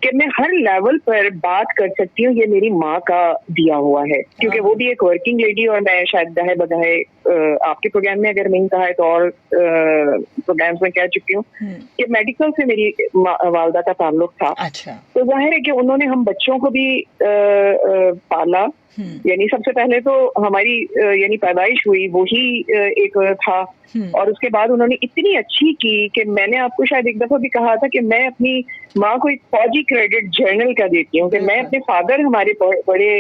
कि मैं हर लेवल पर बात कर सकती हूँ, ये मेरी माँ का दिया हुआ है, क्योंकि वो भी एक वर्किंग लेडी, और मैं शायद दहे बधाए आपके प्रोग्राम में अगर नहीं कहा है तो और प्रोग्राम्स में कह चुकी हूँ कि मेडिकल से मेरी वालदा का ताल्लुक था। अच्छा। तो जाहिर है कि उन्होंने हम बच्चों को भी पाला, यानी सबसे पहले तो हमारी यानी पैदाइश हुई वही एक था, और उसके बाद उन्होंने इतनी अच्छी की कि मैंने आपको शायद एक दफा भी कहा था कि मैं अपनी माँ को एक फौजी क्रेडिट जर्नल का देती हूँ कि मैं अपने फादर हमारे बड़े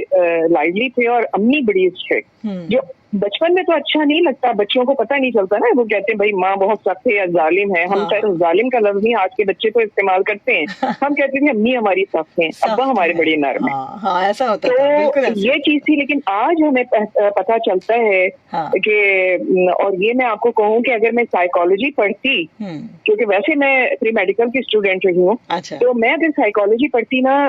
लाइवली थे और अम्मी बड़ी स्ट्रिक्ट, जो बचपन में तो अच्छा नहीं लगता, बच्चों को पता नहीं चलता ना, वो कहते हैं भाई माँ बहुत सख्त है या जालिम है। हम शायद जालिम का लफ्ज नहीं आज के बच्चे तो इस्तेमाल करते हैं, हम कहते थे अम्मी हमारी सख्त है, अब्बा हमारे बड़े नर्म है। ऐसा होता तो ये चीज थी, लेकिन आज हमें पता चलता है कि, और ये मैं आपको कहूँ कि अगर मैं साइकोलॉजी पढ़ती, क्योंकि वैसे मैं प्री मेडिकल की स्टूडेंट रही हूँ, तो मैं अगर साइकोलॉजी पढ़ती ना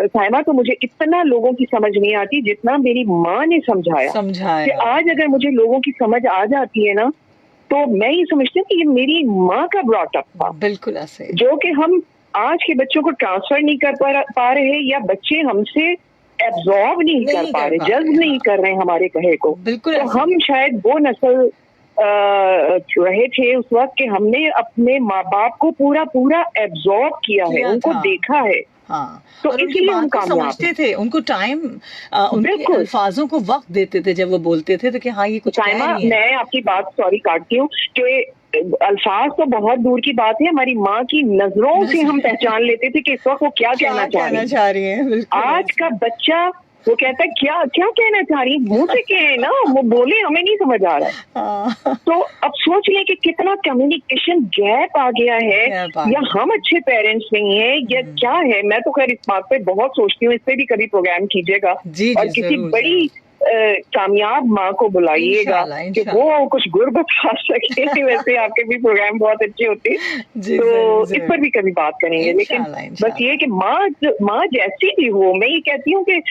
साइमा, तो मुझे इतना लोगों की समझ नहीं आती जितना मेरी माँ ने समझाया कि आज अगर मुझे लोगों की समझ आ जाती है ना, तो मैं ये समझती हूँ कि ये मेरी माँ का ब्रॉटअप था। बिल्कुल ऐसे, जो कि हम आज के बच्चों को ट्रांसफर नहीं कर पा रहे, या बच्चे हमसे एब्जॉर्ब नहीं कर पा रहे, जज्ब नहीं कर रहे हमारे कहे को। बिल्कुल, तो हम शायद वो नस्ल रहे थे उस वक्त कि हमने अपने माँ बाप को पूरा एब्जॉर्ब किया है, उनको देखा है। हाँ, तो इसलिए हम समझते थे, उनको टाइम, उनके अल्फाजों को वक्त देते थे जब वो बोलते थे, तो कि हाँ ये कुछ कह रही है। मैं आपकी बात सॉरी काटती हूँ कि अल्फाज तो बहुत दूर की बात है, हमारी माँ की नजरों से हम पहचान लेते थे कि इस वक्त वो क्या कहना चाह रही है। आज का बच्चा वो कहता है क्या क्या कहना चाह रही है, मुंह से कहे ना, वो बोले हमें नहीं समझ आ रहा है। तो अब सोच लें कि कितना कम्युनिकेशन गैप आ गया है, या हम अच्छे पेरेंट्स नहीं है, या क्या है। मैं तो खैर इस बात पे बहुत सोचती हूँ, इस पे भी कभी प्रोग्राम कीजिएगा और किसी बड़ी कामयाब माँ को बुलाइएगा कि वो कुछ गुर बता सके। वैसे आपके भी प्रोग्राम बहुत अच्छे होते हैं, तो इस पर भी कभी बात करेंगे। लेकिन बस ये कि माँ जैसी भी हो, मैं ये कहती हूँ कि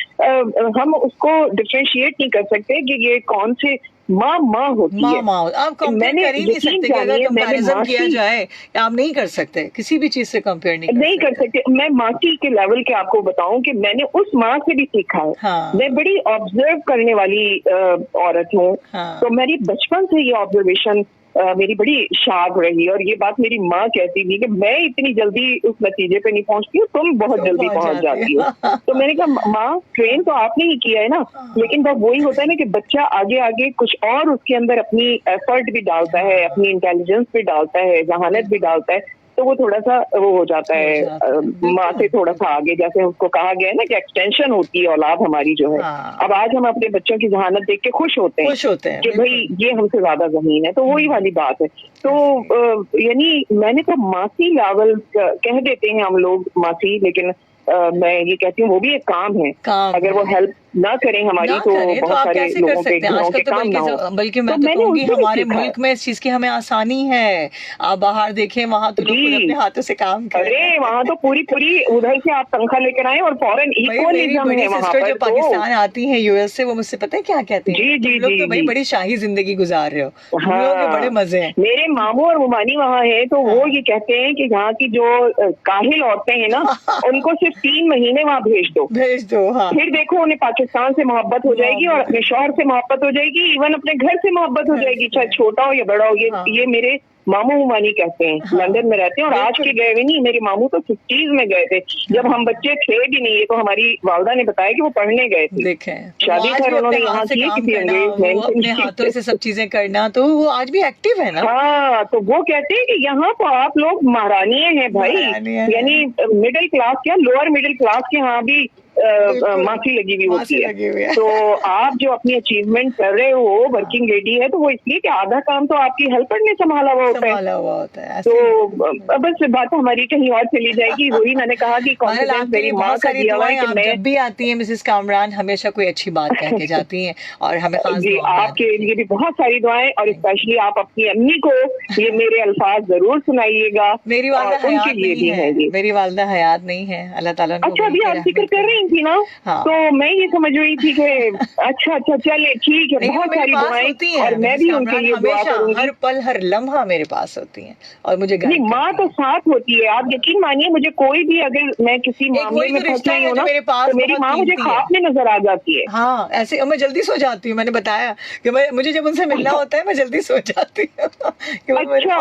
हम उसको डिफरेंशिएट नहीं कर सकते कि ये कौन से माँ माँ होती है। माँ आप कंपेयर कर ही नहीं सकते कि अगर कंपैरिजन किया जाए, आप नहीं कर सकते, किसी भी चीज से कंपेयर नहीं कर सकते। मैं मासी के लेवल के आपको बताऊं कि मैंने उस माँ से भी सीखा है। हाँ। मैं बड़ी ऑब्जर्व करने वाली औरत हूँ। हाँ। तो मेरी बचपन से ये ऑब्जर्वेशन मेरी बड़ी शार्प रही, और ये बात मेरी माँ कहती थी कि मैं इतनी जल्दी उस नतीजे पे नहीं पहुंचती हूँ, तुम बहुत जल्दी पहुंच जाती हो। तो मैंने कहा माँ, ट्रेन तो आपने ही किया है ना, लेकिन बस वही होता है ना कि बच्चा आगे आगे कुछ और उसके अंदर अपनी एफर्ट भी डालता है, अपनी इंटेलिजेंस भी डालता है, जहानत भी डालता है, तो वो थोड़ा सा वो हो जाता है माँ से थोड़ा सा आगे। जैसे उसको कहा गया है ना कि एक्सटेंशन होती है औलाद हमारी जो है। अब आज हम अपने बच्चों की जहानत देख के खुश होते हैं कि भाई ये हमसे ज्यादा ज़हीन है, तो वही वाली बात है। तो यानी मैंने तो मासी लेवल कह देते हैं हम लोग मासी, लेकिन मैं ये कहती हूँ वो भी एक काम है। अगर वो हेल्प ना करें हमारी तो बहुत सारे लोगों के घरों के काम ना हो। बल्कि मैं तो कहूँगी हमारे मुल्क में इस चीज की हमें आसानी है। आप बाहर देखें, वहाँ तो लोग अपने हाथों से काम करें। अरे वहाँ तो पूरी उधर से आप तंख्वाह लेकर आए और फौरन इक्वलिज्म है वहाँ पर। जो पाकिस्तान आती है यूएस से, वो मुझसे पता है क्या कहती है, जी लोग तो भाई बड़ी शाही जिंदगी गुजार रहे हो, लोगों के बड़े मजे हैं। मेरे मामू और मुमानी वहाँ है, तो वो ये कहते हैं कि यहाँ की जो काहिल औरतें हैं ना, उनको सिर्फ 3 महीने वहाँ भेज दो। फिर देखो उन्हें पाकिस्तान से मोहब्बत हो जाएगी और अपने शौहर से मोहब्बत हो जाएगी, इवन अपने घर से मोहब्बत हो जाएगी, चाहे छोटा हो या बड़ा हो। ये मेरे मामू मुमानी कहते हैं। लंदन में रहते हैं और आज के गए हुए नहीं, मेरे मामू तो 50s में गए थे, जब हम बच्चे थे भी नहीं। ये तो हमारी वालदा ने बताया कि वो पढ़ने गए थे। देखें, शादी खैर उन्होंने यहाँ की किसी अंग्रेज, अपने हाथों से सब चीजें करना, तो वो आज भी एक्टिव है ना। हाँ, तो वो कहते हैं कि यहाँ तो आप लोग महारानी हैं भाई, यानी मिडिल क्लास क्या, लोअर मिडिल क्लास के यहाँ भी मासी लगी हुई होती है। तो आप जो अपनी अचीवमेंट कर रहे हो, वर्किंग लेडी है, तो वो इसलिए कि आधा काम तो आपकी हेल्पर ने संभाला हुआ होता है। तो बस बात हमारी कहीं और चली जाएगी। वही मैंने कहा कि कॉन्फिडेंस मेरी माँ का दिया हुआ है कि मैं, जब भी आती है मिसेस कामरान हमेशा कोई अच्छी बात कह के जाती हैं, और हमें जी आपके लिए भी बहुत सारी दुआएं, और स्पेशली आप अपनी अम्मी को ये मेरे अल्फाज जरूर सुनाइएगा। मेरी वालदा हयात नहीं है, मेरी वालदा हयात नहीं है, अल्लाह ताला। अच्छा, अभी आप जिक्र कर रही थी ना, तो मैं ये समझ रही थी कि अच्छा चले ठीक है, बहुत सारी दुआएं, और मैं भी उनके लिए दुआ करूंगी। हर पल हर लम्हा मेरे पास होती हैं, और मुझे माँ तो साथ होती है। आप यकीन मानिए, मुझे कोई भी अगर मैं किसी मामले में फंस रही हूँ ना, तो मेरी माँ मुझे ख्वाब में नजर आ जाती है। हाँ, ऐसे मैं जल्दी सो जाती हूँ। मैंने बताया कि मुझे जब उनसे मिलना होता है मैं जल्दी सो जाती हूँ। अच्छा,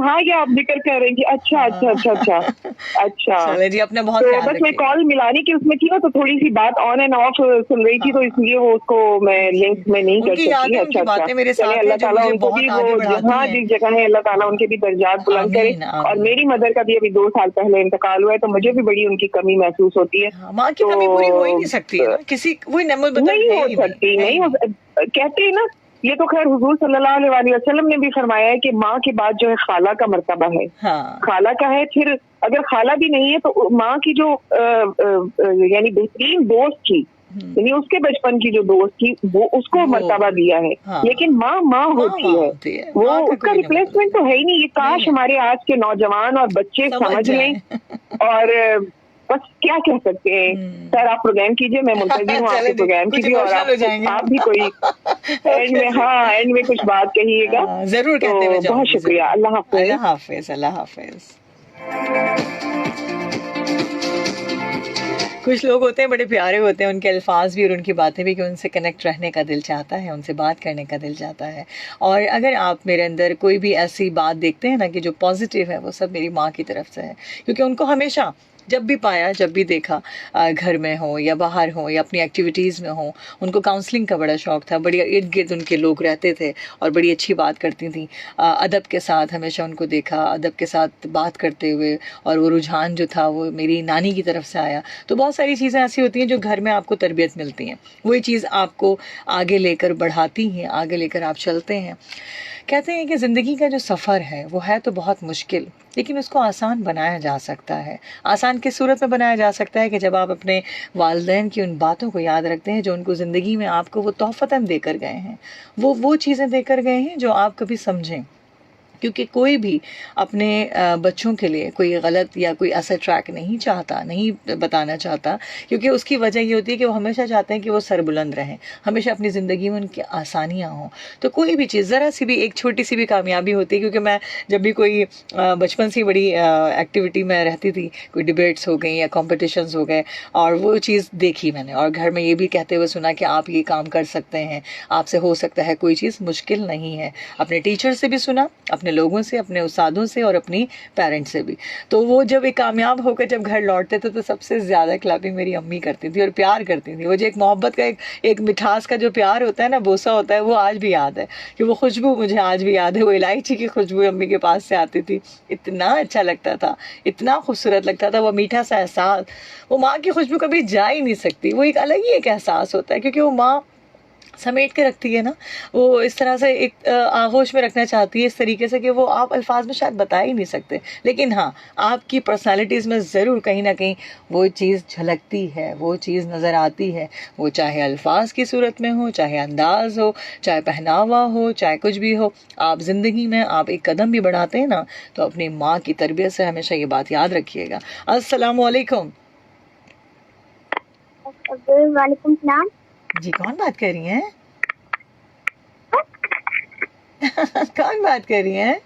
हाँ ये आप जिक्र कर रही थी। अच्छा चले जी, अपने बहुत तो बस मैं कॉल मिलाने की उसमें थी ना, तो थोड़ी सी बात ऑन एंड ऑफ सुन रही थी, तो इसलिए वो उसको मैं लिंक में नहीं कर सकती। अच्छा, अल्लाह ताला उनको भी वो जहाँ जिस जगह है, अल्लाह ताला उनके भी दर्जात बुलंद करे। और मेरी मदर का भी अभी 2 साल पहले इंतकाल हुआ है, तो मुझे भी बड़ी उनकी कमी महसूस होती है। माँ की कमी पूरी हो ही नहीं सकती है, किसी वही नहीं हो सकती, नहीं हो, कहते हैं ना, ये तो खैर हुजूर सल्लल्लाहु अलैहि वसल्लम ने भी फरमाया है कि माँ के बाद जो है खाला का मर्तबा है। खाला का है, फिर अगर खाला भी नहीं है तो माँ की जो यानी बेहतरीन दोस्त थी, यानी उसके बचपन की जो दोस्त थी, वो उसको मर्तबा दिया है। लेकिन माँ होती है, वो उसका रिप्लेसमेंट तो है ही नहीं। ये काश हमारे आज के नौजवान और बच्चे समझ लें। और बस क्या कह सकते हैं। सर आप प्रोग्राम कीजिए, मैं मुंतज़िर हूँ आपके प्रोग्राम कीजिए, और आप भी कोई एंड में कुछ बात कहिएगा जरूर। तो बहुत शुक्रिया। अल्लाह हाफिज। अल्लाह हाफिज। कुछ लोग होते हैं बड़े प्यारे होते हैं, उनके अल्फाज भी और उनकी बातें भी, कि उनसे कनेक्ट रहने का दिल चाहता है, उनसे बात करने का दिल चाहता है। और अगर आप मेरे अंदर कोई भी ऐसी बात देखते हैं ना कि जो पॉजिटिव है, वो सब मेरी माँ की तरफ से है। क्योंकि उनको हमेशा जब भी पाया, जब भी देखा, घर में हो या बाहर हो या अपनी एक्टिविटीज़ में हो, उनको काउंसलिंग का बड़ा शौक़ था। बड़ी इर्द गिर्द उनके लोग रहते थे और बड़ी अच्छी बात करती थी। अदब के साथ हमेशा उनको देखा, अदब के साथ बात करते हुए, और वो रुझान जो था वो मेरी नानी की तरफ से आया। तो बहुत सारी चीज़ें ऐसी होती हैं जो घर में आपको तरबियत मिलती हैं, वही चीज़ आपको आगे लेकर बढ़ाती हैं, आगे लेकर आप चलते हैं। कहते हैं कि ज़िंदगी का जो सफ़र है वो है तो बहुत मुश्किल, लेकिन उसको आसान बनाया जा सकता है। आसान किस सूरत में बनाया जा सकता है कि जब आप अपने वालिदैन की उन बातों को याद रखते हैं जो उनको ज़िंदगी में आपको वो तोहफ़तन देकर गए हैं, वो चीज़ें देकर गए हैं जो आप कभी समझें, क्योंकि कोई भी अपने बच्चों के लिए कोई गलत या कोई ऐसा ट्रैक नहीं चाहता, नहीं बताना चाहता, क्योंकि उसकी वजह ये होती है कि वो हमेशा चाहते हैं कि वो सरबुलंद रहें, हमेशा अपनी ज़िंदगी में उनकी आसानियाँ हों। तो कोई भी चीज़, ज़रा सी भी, एक छोटी सी भी कामयाबी होती है, क्योंकि मैं जब भी कोई बचपन से बड़ी एक्टिविटी में रहती थी, कोई डिबेट्स हो गई या कॉम्पिटिशन्स हो गए, और वो चीज़ देखी मैंने, और घर में ये भी कहते हुए सुना कि आप ये काम कर सकते हैं, आपसे हो सकता है, कोई चीज़ मुश्किल नहीं है। अपने टीचर से भी सुना, अपने लोगों से, अपने उस्तादों से और अपनी पेरेंट्स से भी। तो वो जब एक कामयाब होकर जब घर लौटते थे तो सबसे ज़्यादा क्लैपिंग मेरी अम्मी करती थी और प्यार करती थी। वो जो एक मोहब्बत का एक मिठास का जो प्यार होता है ना, बोसा होता है, वो आज भी याद है, कि वो खुशबू मुझे आज भी याद है। वो इलायची की खुशबू अम्मी के पास से आती थी, इतना अच्छा लगता था, इतना खूबसूरत लगता था, वो मीठा सा एहसास। वो माँ की खुशबू कभी जा ही नहीं सकती, वो एक अलग ही एक एहसास होता है, क्योंकि वो माँ समेट के रखती है ना, वो इस तरह से एक आगोश में रखना चाहती है, इस तरीके से कि वो आप अल्फाज में शायद बता ही नहीं सकते, लेकिन हाँ, आपकी पर्सनालिटीज़ में ज़रूर कहीं ना कहीं वो चीज़ झलकती है, वो चीज़ नज़र आती है। वो चाहे अल्फाज की सूरत में हो, चाहे अंदाज हो, चाहे पहनावा हो, चाहे कुछ भी हो, आप ज़िंदगी में आप एक कदम भी बढ़ाते हैं ना, तो अपनी माँ की तरबियत से हमेशा ये बात याद रखिएगा। अस्सलाम वालेकुम। वालेकुम सलाम जी, कौन बात कर रही हैं? कौन बात कर रही हैं?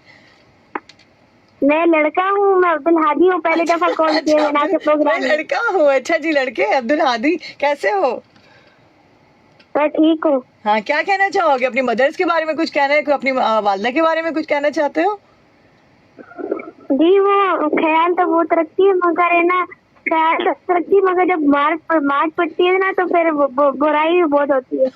मैं लड़का हूँ, मैं अब्दुल हादी हूँ। पहले दफा कॉल किया मैंने आपके प्रोग्राम में। लड़का हूँ, अच्छा जी, लड़के अब्दुल हादी, कैसे हो? मैं ठीक हूँ। हाँ, क्या कहना चाहोगे? अपनी मदर्स के बारे में कुछ कहना है, अपनी वालदा के बारे में कुछ कहना चाहते हो? जी, वो ख्याल तो बहुत रखती है, मगर है ना, ख्याल तो रखती है, मगर जब मार पड़ती है ना तो फिर बुराई भी बहुत होती है।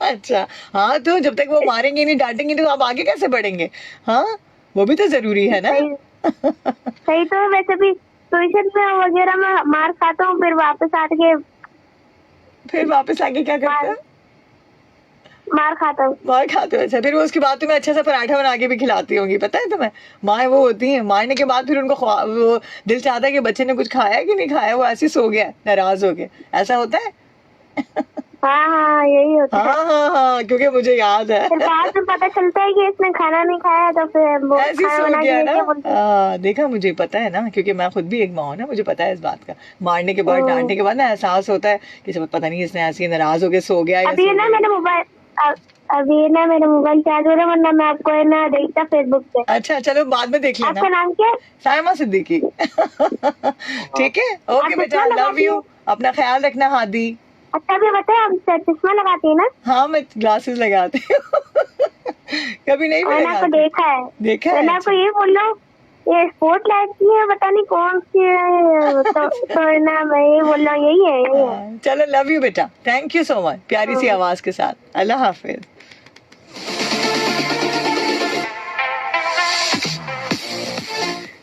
अच्छा, हाँ, तो जब तक वो मारेंगे नहीं, डांटेंगे, तो आप आगे कैसे बढ़ेंगे? हाँ, वो भी तो जरूरी है ना। सही तो वैसे भी ट्यूशन में वगैरह में मार खाता हूँ, फिर वापस आके क्या करते हैं? मार खाता हूँ। अच्छा, फिर वो उसके बाद तुम्हें अच्छा सा पराठा बना के भी खिलाती होंगी, पता है तुम्हें? माँ वो होती है, मारने के बाद फिर उनको वो दिल चाहता है कि बच्चे ने कुछ खाया कि नहीं खाया, वो ऐसे सो गया नाराज हो गया, ऐसा होता है? हाँ, यही होता है। हाँ, क्योंकि मुझे याद है। फिर बाद में पता चलता है कि इसने खाना नहीं खाया, तो फिर वो ऐसे सो गया ना। देखा, मुझे पता है ना, क्योंकि मैं खुद भी एक माँ हूँ ना, मुझे पता है इस बात का। मारने के बाद, डांटने के बाद ना एहसास होता है कि पता नहीं इसने ऐसे नाराज हो गए सो गया। अभी ना मेरा मोबाइल चार्ज हो रहा है, वरना मैं आपको है ना देखता फेसबुक पे। अच्छा, चलो बाद में देख लेना। आपका नाम क्या है? सायमा सिद्दीकी। ठीक है, ओके बेटा, लव यू, अपना ख्याल रखना हादी। अच्छा, भी बताए, आप चश्मा लगाती है ना? हाँ, मैं ग्लासेस लगाती हूँ। कभी नहीं मैंने आपको देखा है। मैंने आपको ये बोल रहा हूँ, ये स्पोर्ट लाइट की है, पता नहीं कौन सी है, तो ना मैं ये बोल रहा हूँ, यही है। चलो, लव यू बेटा, थैंक यू सो मच, प्यारी सी आवाज के साथ, अल्लाह हाफिज।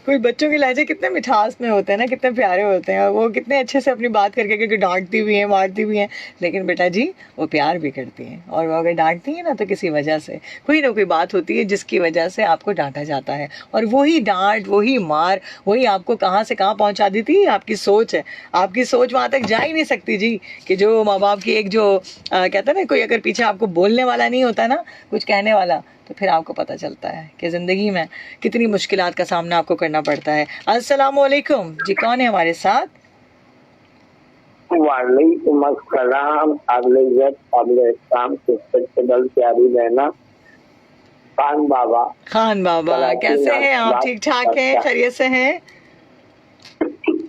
कोई बच्चों के लहजे कितने मिठास में होते हैं ना, कितने प्यारे होते हैं, और वो कितने अच्छे से अपनी बात करके डांटती भी हैं, मारती भी हैं, लेकिन बेटा जी वो प्यार भी करती हैं। और वो अगर डांटती हैं ना, तो किसी वजह से, कोई ना कोई बात होती है जिसकी वजह से आपको डांटा जाता है, और वही डांट, वही मार, वही आपको कहाँ से कहाँ पहुँचा देती है। आपकी सोच है, आपकी सोच वहाँ तक जा ही नहीं सकती जी, कि जो माँ बाप की एक जो कहता है ना, कोई अगर पीछे आपको बोलने वाला नहीं होता ना, कुछ कहने वाला, तो फिर आपको पता चलता है कि ज़िंदगी में कितनी मुश्किलात का सामना आपको करना पड़ता है। अस्सलाम वालेकुम जी, कौन है हमारे साथ? वालेकुम अस्सलाम, प्यारी बहना खान बाबा, कैसे हैं आप? ठीक ठाक हैं, खैरियत से हैं?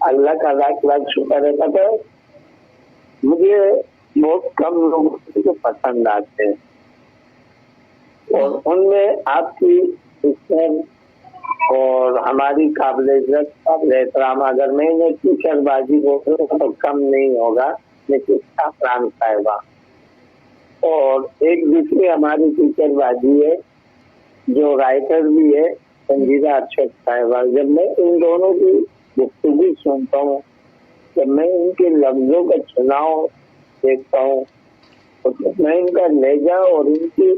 अल्लाह का लाख शुक्र है। पता है, मुझे बहुत कम लोग पसंद आते हैं, और उनमें आपकी और हमारी काबिल-ए-इज़्ज़त अगर मैं इन्हें टीचरबाजी बोलूं तो कम नहीं होगा, लेकिन साफरान साहिबा। और एक दूसरी हमारी टीचरबाजी है जो राइटर भी है, संजीदा अरशद साहिबा। जब मैं इन दोनों की गुफ्तगू सुनता हूँ, जब मैं इनके लफ्जों का चुनाव देखता हूँ, तो मैं इनका लहजा और इनकी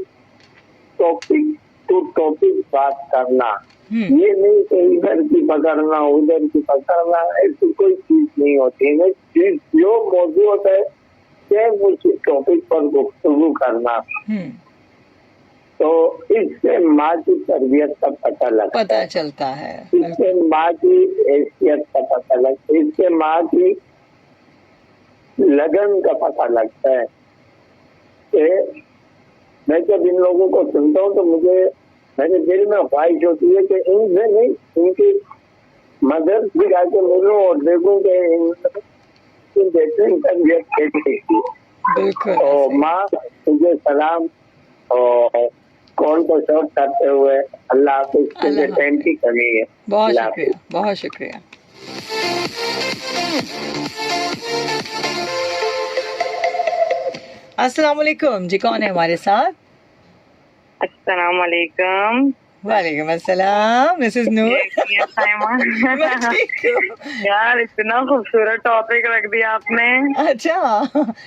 टॉपिक टू टॉपिक बात करना, ये नहीं कि इधर की पकड़ना उधर की पकड़ना, ऐसी कोई चीज नहीं होती है। चीज जो मौजूद है सिर्फ उसी टॉपिक पर गुफ्तगू करना। तो इससे माँ की तरबियत का पता चलता है, इससे माँ की हैसियत का पता लगता है, इससे माँ की लगन का पता लगता है। कि मैं जब इन लोगों को सुनता हूँ तो मेरे दिल में ख्वाहिश होती है कि इनसे नहीं, इनकी मदद भी जाके मिलूं और देखूं कि इन बेहतरीन तरबियत कैसी देखती है। तो माँ तुझे सलाम, और कौन को शौक करते हुए अल्लाह हाफिज़, तुझे टाइम की कमी है। बहुत शुक्रिया, बहुत शुक्रिया। अस्सलाम वालेकुम जी, कौन है हमारे साथ? अस्सलाम वालेकुम। वालेकुम अस्सलाम, मिसेस नूर। यार इतना खूबसूरत टॉपिक रख दिया आपने। अच्छा,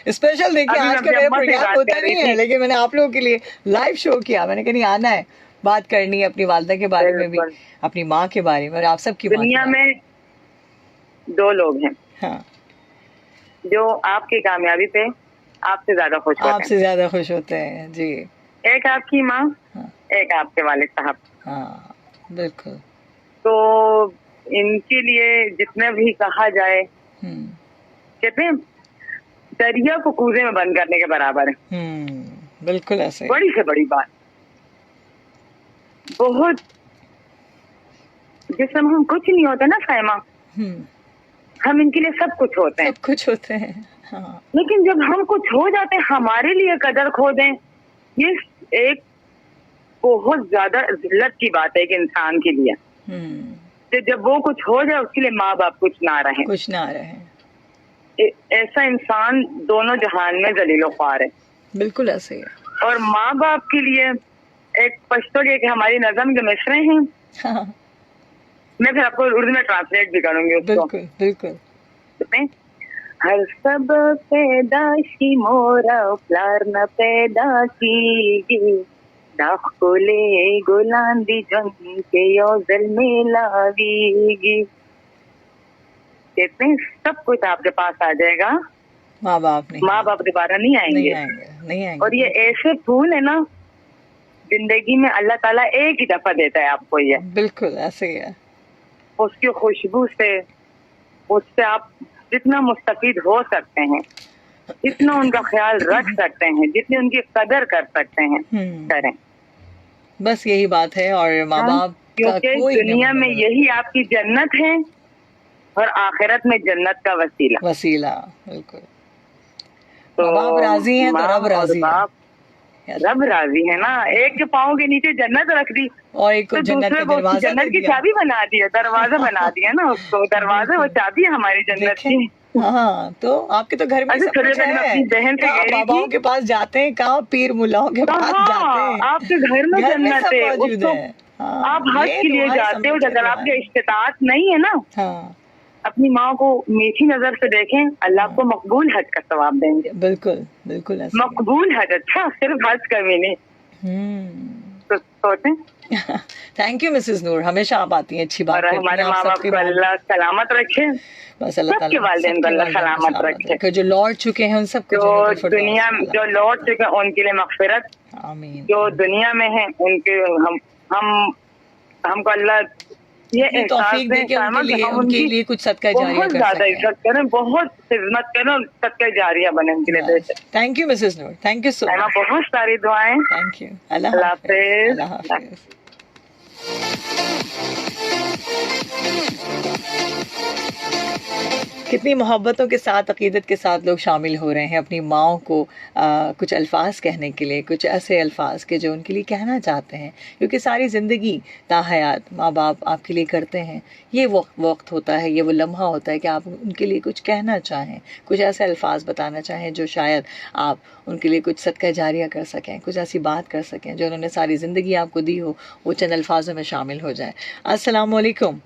स्पेशल देखिए, आज का मेरा प्रोग्राम होता नहीं है, लेकिन मैंने आप लोगों के लिए लाइव शो किया। मैंने कहा नहीं, आना है, बात करनी है अपनी वालिदा के बारे में भी, अपनी माँ के बारे में, और आप सबकी दुनिया में 2 लोग हैं, हाँ, जो आपकी कामयाबी पे आपसे ज्यादा खुश होते हैं जी। एक आपकी माँ, हाँ, एक आपके वालिद साहब। हाँ, बिल्कुल। तो इनके लिए जितना भी कहा जाए, कहते हैं दरिया को कूजे में बंद करने के बराबर है। बिल्कुल ऐसे, बड़ी से बड़ी बात। बहुत जिस समय हम कुछ नहीं होते ना साइमा, हम इनके लिए सब कुछ होते हैं, हाँ। लेकिन जब हम कुछ हो जाते हैं, हमारे लिए कदर खो दें, ये एक बहुत ज्यादा जिल्लत की बात है एक इंसान के लिए। तो जब वो कुछ हो जाए, उसके लिए माँ बाप कुछ ना रहे। ऐसा इंसान दोनों जहान में जलीलो ख्वार है। बिल्कुल ऐसे है। और माँ बाप के लिए एक पश्तो के हमारी नज़म के मिसरे हैं, हाँ। मैं फिर आपको उर्दू में ट्रांसलेट भी करूंगी उसको। बिल्कुल। हर सब पैदाशी मोरा प्यार न पैदा की, दाखुले गुलांदी जंग के योजल में लावीगी। कहते हैं सब कुछ आपके पास आ जाएगा, माँ बाप दोबारा नहीं आएंगे। और ये ऐसे फूल है ना, जिंदगी में अल्लाह ताला एक ही दफा देता है आपको। ये बिल्कुल ऐसे ही है। उसकी खुशबू से, उससे आप जितना मुस्तफीद हो सकते हैं, जितना उनका ख्याल रख सकते हैं, जितनी उनकी कदर कर सकते हैं, करें। बस यही बात है। और माँ बाप क्योंकि दुनिया में यही आपकी जन्नत है और आखिरत में जन्नत का वसीला। बिल्कुल। तो माँ बाप राजी हैं तो रब राजी है ना। एक के पाँव के नीचे जन्नत रख दी और एक को जन्नत की चाबी बना दिया, दरवाजा बना दिया ना उसको। दरवाजा वो चाबी है हमारी जन्नत की। हाँ, तो आपके तो घर में सब कुछ है। अपनी बहन से बाबाओं के पास जाते हैं, कहाँ पीर मुल्लाओं के पास जाते हैं। आपके घर में जन्नत है, उसको आप हज के लिए जाते हो। अगर आपके इस्तिताअत नहीं है ना, अपनी माँ को मीठी नजर से देखें, अल्लाह को मकबूल हज का सवाब देंगे। बिल्कुल मकबूल हज। अच्छा, सिर्फ हज का भी नहीं। तो सोचें। थैंक यू मिसेस नूर, हमेशा आप आती हैं, अच्छी बात है। हमारे माँ बाप को अल्लाह सलामत रखे, बस अल्लाह ताला वालिदैन को अल्लाह सलामत रखे। जो लौट चुके हैं उन सबको, जो लौट चुके हैं उनके लिए मग़फ़िरत, आमीन। जो दुनिया में है उनके हमको अल्लाह ये तौफीक दे कि उनके लिए कुछ सदका जारिया कर सकें। बहुत ज्यादा इज्जत करें, बहुत खिदमत करें, सदका जारिया बने उनके लिए। Thank you Mrs Noor, thank you so much. बहुत सारी दुआएं। Thank you. अल्लाह हाफ़िज़। कितनी मोहब्बतों के साथ, अकीदत के साथ लोग शामिल हो रहे हैं अपनी माँओं को कुछ अल्फाज कहने के लिए, कुछ ऐसे अल्फाज के जो उनके लिए कहना चाहते हैं, क्योंकि सारी ज़िंदगी ताहयात माँ बाप आपके लिए करते हैं। ये वक्त होता है, ये वो लम्हा होता है कि आप उनके लिए कुछ कहना चाहें, कुछ ऐसे अल्फाज बताना चाहें जो शायद आप उनके लिए कुछ सदका जारिया कर सकें, कुछ ऐसी बात कर सकें जो उन्होंने सारी ज़िंदगी आपको दी हो, वो चंद अल्फाजों में शामिल हो जाए। अस्सलाम वालेकुम।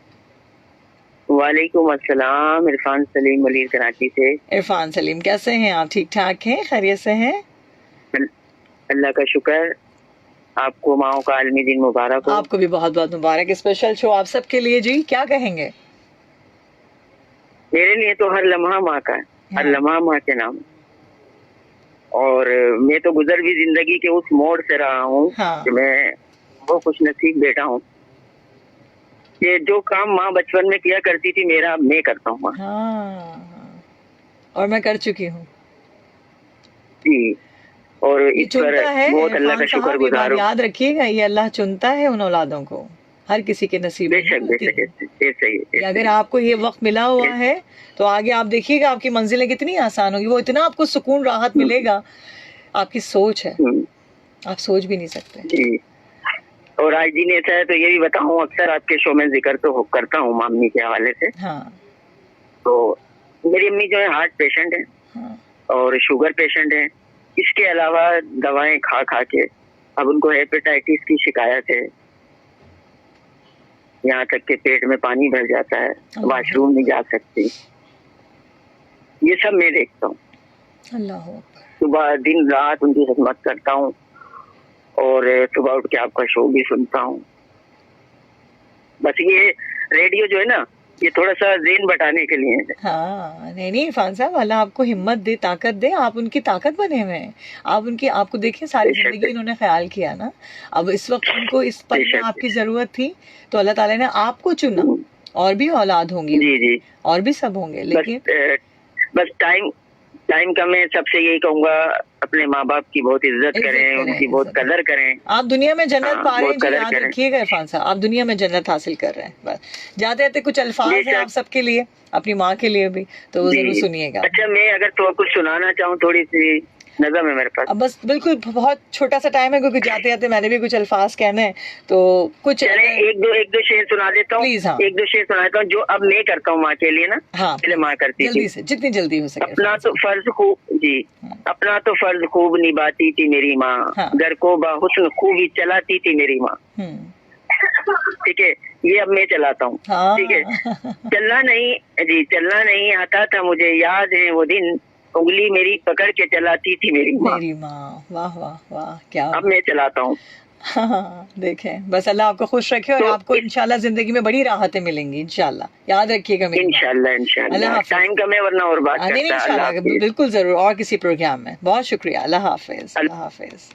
वालेकुम अस्सलाम। इरफान सलीम वलीद कराची से। इरफान सलीम, कैसे हैं आप? ठीक ठाक हैं, खैरियत से हैं? अल्लाह का शुक्र। आपको माओ का आलमी दिन मुबारक हो। आपको भी बहुत बहुत मुबारक। स्पेशल शो आप सबके लिए जी, क्या कहेंगे? मेरे लिए तो हर लम्हा माँ का है, हर लम्हा माँ के नाम। और मैं तो गुजर भी जिंदगी के उस मोड़ से रहा हूँ कि मैं वो खुश नसीब बेटा हूँ कि जो काम माँ बचपन में किया करती थी मेरा मैं करता हूँ माँ। और मैं कर चुकी हूँ जी। और इस पर बहुत अल्लाह का शुक्रगुजार हूँ। याद रखिएगा, ये अल्लाह चुनता है उन औलादों को, हर किसी के नसीब में बेशक। अगर आपको ये वक्त मिला हुआ है तो आगे आप देखिएगा आपकी मंजिलें कितनी आसान होगी, वो इतना आपको सुकून राहत मिलेगा। आपकी सोच है, आप सोच भी नहीं सकते। जी। और आज दिन ऐसा है तो ये भी बताऊं, अक्सर आपके शो में जिक्र तो करता हूँ मम्मी के हवाले से। तो मेरी अम्मी जो है हार्ट पेशेंट है और शुगर पेशेंट है। इसके अलावा दवाएं खा खा के अब उनको हेपेटाइटिस की शिकायत है, यहाँ तक के पेट में पानी भर जाता है, वॉशरूम नहीं जा सकती। ये सब मैं देखता हूँ। सुबह दिन रात उनकी खिदमत करता हूँ और सुबह उठ के आपका शो भी सुनता हूँ। बस ये रेडियो जो है ना, ये थोड़ा सा ज़हन बटाने के लिए है। नहीं इरफान साहब, अल्लाह आपको हिम्मत दे, ताकत दे, आप उनकी ताकत बने हुए हैं। आप उनकी, आपको देखिए सारी जिंदगी इन्होंने ख्याल किया ना, अब इस वक्त उनको इस पल में आपकी जरूरत थी तो अल्लाह ताला ने आपको चुना। और भी औलाद होंगी, जी और भी सब होंगे, लेकिन बस टाइम का मैं सबसे यही कहूँगा, अपने माँ बाप की बहुत इज्जत करें, उनकी बहुत कदर करें। आप दुनिया में जन्नत पा रहे हैं, याद रखिएगा इरफान साहब, आप दुनिया में जन्नत हासिल कर रहे हैं। बस जाते जाते कुछ अल्फाज हैं आप सबके लिए, अपनी माँ के लिए भी, तो वो जरूर सुनिएगा। अच्छा, मैं अगर तो कुछ सुनाना चाहूँ, थोड़ी सी नज़म है मेरे पास। अब बस बिल्कुल बहुत छोटा सा टाइम है, क्योंकि जाते जाते मैंने भी कुछ अल्फाज कहने हैं, तो कुछ एक दो शेर सुना देता हूँ। प्लीज। एक दो शेर सुना देता हूँ जो अब मैं करता हूँ माँ के लिए ना। पहले माँ करती जल्दी से, जितनी जल्दी हो सके। अपना तो फर्ज खूब निभाती थी मेरी माँ, घर को बाहुस्न खूब ही चलाती थी मेरी माँ। ठीक है, ये अब मैं चलाता हूँ। ठीक है, चलना नहीं आता था मुझे, याद है वो दिन, उंगली मेरी पकड़ के चलाती थी मेरी माँ। वाह वाह वाह, क्या अब मैं चलाता हूँ। देखें, बस अल्लाह आपको खुश रखे और आपको इंशाल्लाह जिंदगी में बड़ी राहतें मिलेंगी इंशाल्लाह, याद रखिएगा। इंशाल्लाह टाइम कम है वरना और बात करते हैं। इंशाल्लाह बिल्कुल जरूर, और किसी प्रोग्राम में। बहुत शुक्रिया, अल्लाह हाफिज। अल्लाह हाफिज।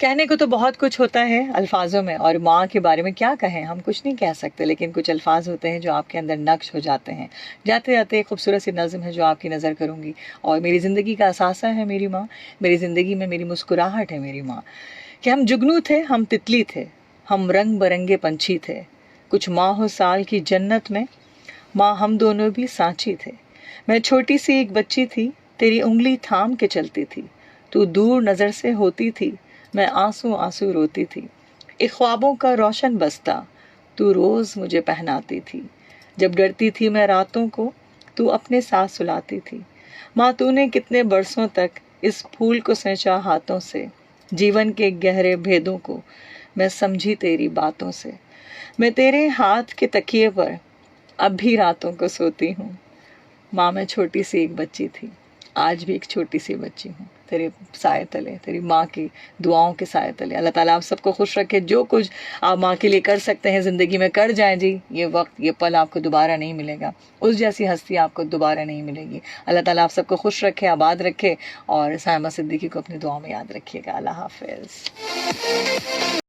कहने को तो बहुत कुछ होता है अल्फाजों में, और माँ के बारे में क्या कहें, हम कुछ नहीं कह सकते, लेकिन कुछ अल्फाज होते हैं जो आपके अंदर नक्श हो जाते हैं। जाते जाते एक खूबसूरत सी नज़म है जो आपकी नज़र करूँगी। और मेरी ज़िंदगी का असासा है मेरी माँ, मेरी ज़िंदगी में मेरी मुस्कुराहट है मेरी माँ। कि हम जुगनू थे, हम तितली थे, हम रंग बरंगे पंछी थे, कुछ माह साल की जन्नत में माँ हम दोनों भी सांची थे। मैं छोटी सी एक बच्ची थी, तेरी उंगली थाम के चलती थी, तू दूर नज़र से होती थी, मैं आंसू आंसू रोती थी। एक ख्वाबों का रोशन बस्ता तू रोज़ मुझे पहनाती थी, जब डरती थी मैं रातों को तू अपने साथ सुलाती थी। माँ तूने कितने बरसों तक इस फूल को सैंचा हाथों से, जीवन के गहरे भेदों को मैं समझी तेरी बातों से। मैं तेरे हाथ के तकिए पर अब भी रातों को सोती हूँ। माँ मैं छोटी सी एक बच्ची थी, आज भी एक छोटी सी बच्ची हूँ, तेरे साए तले, तेरी माँ की दुआओं के साए तले। अल्लाह ताला आप सबको खुश रखे। जो कुछ आप माँ के लिए कर सकते हैं ज़िंदगी में कर जाएं जी। ये वक्त, ये पल आपको दोबारा नहीं मिलेगा, उस जैसी हस्ती आपको दोबारा नहीं मिलेगी। अल्लाह ताला आप सबको खुश रखे, आबाद रखे, और सायमा सिद्दीकी को अपनी दुआओं में याद रखिएगा। अल्लाह हाफिज़।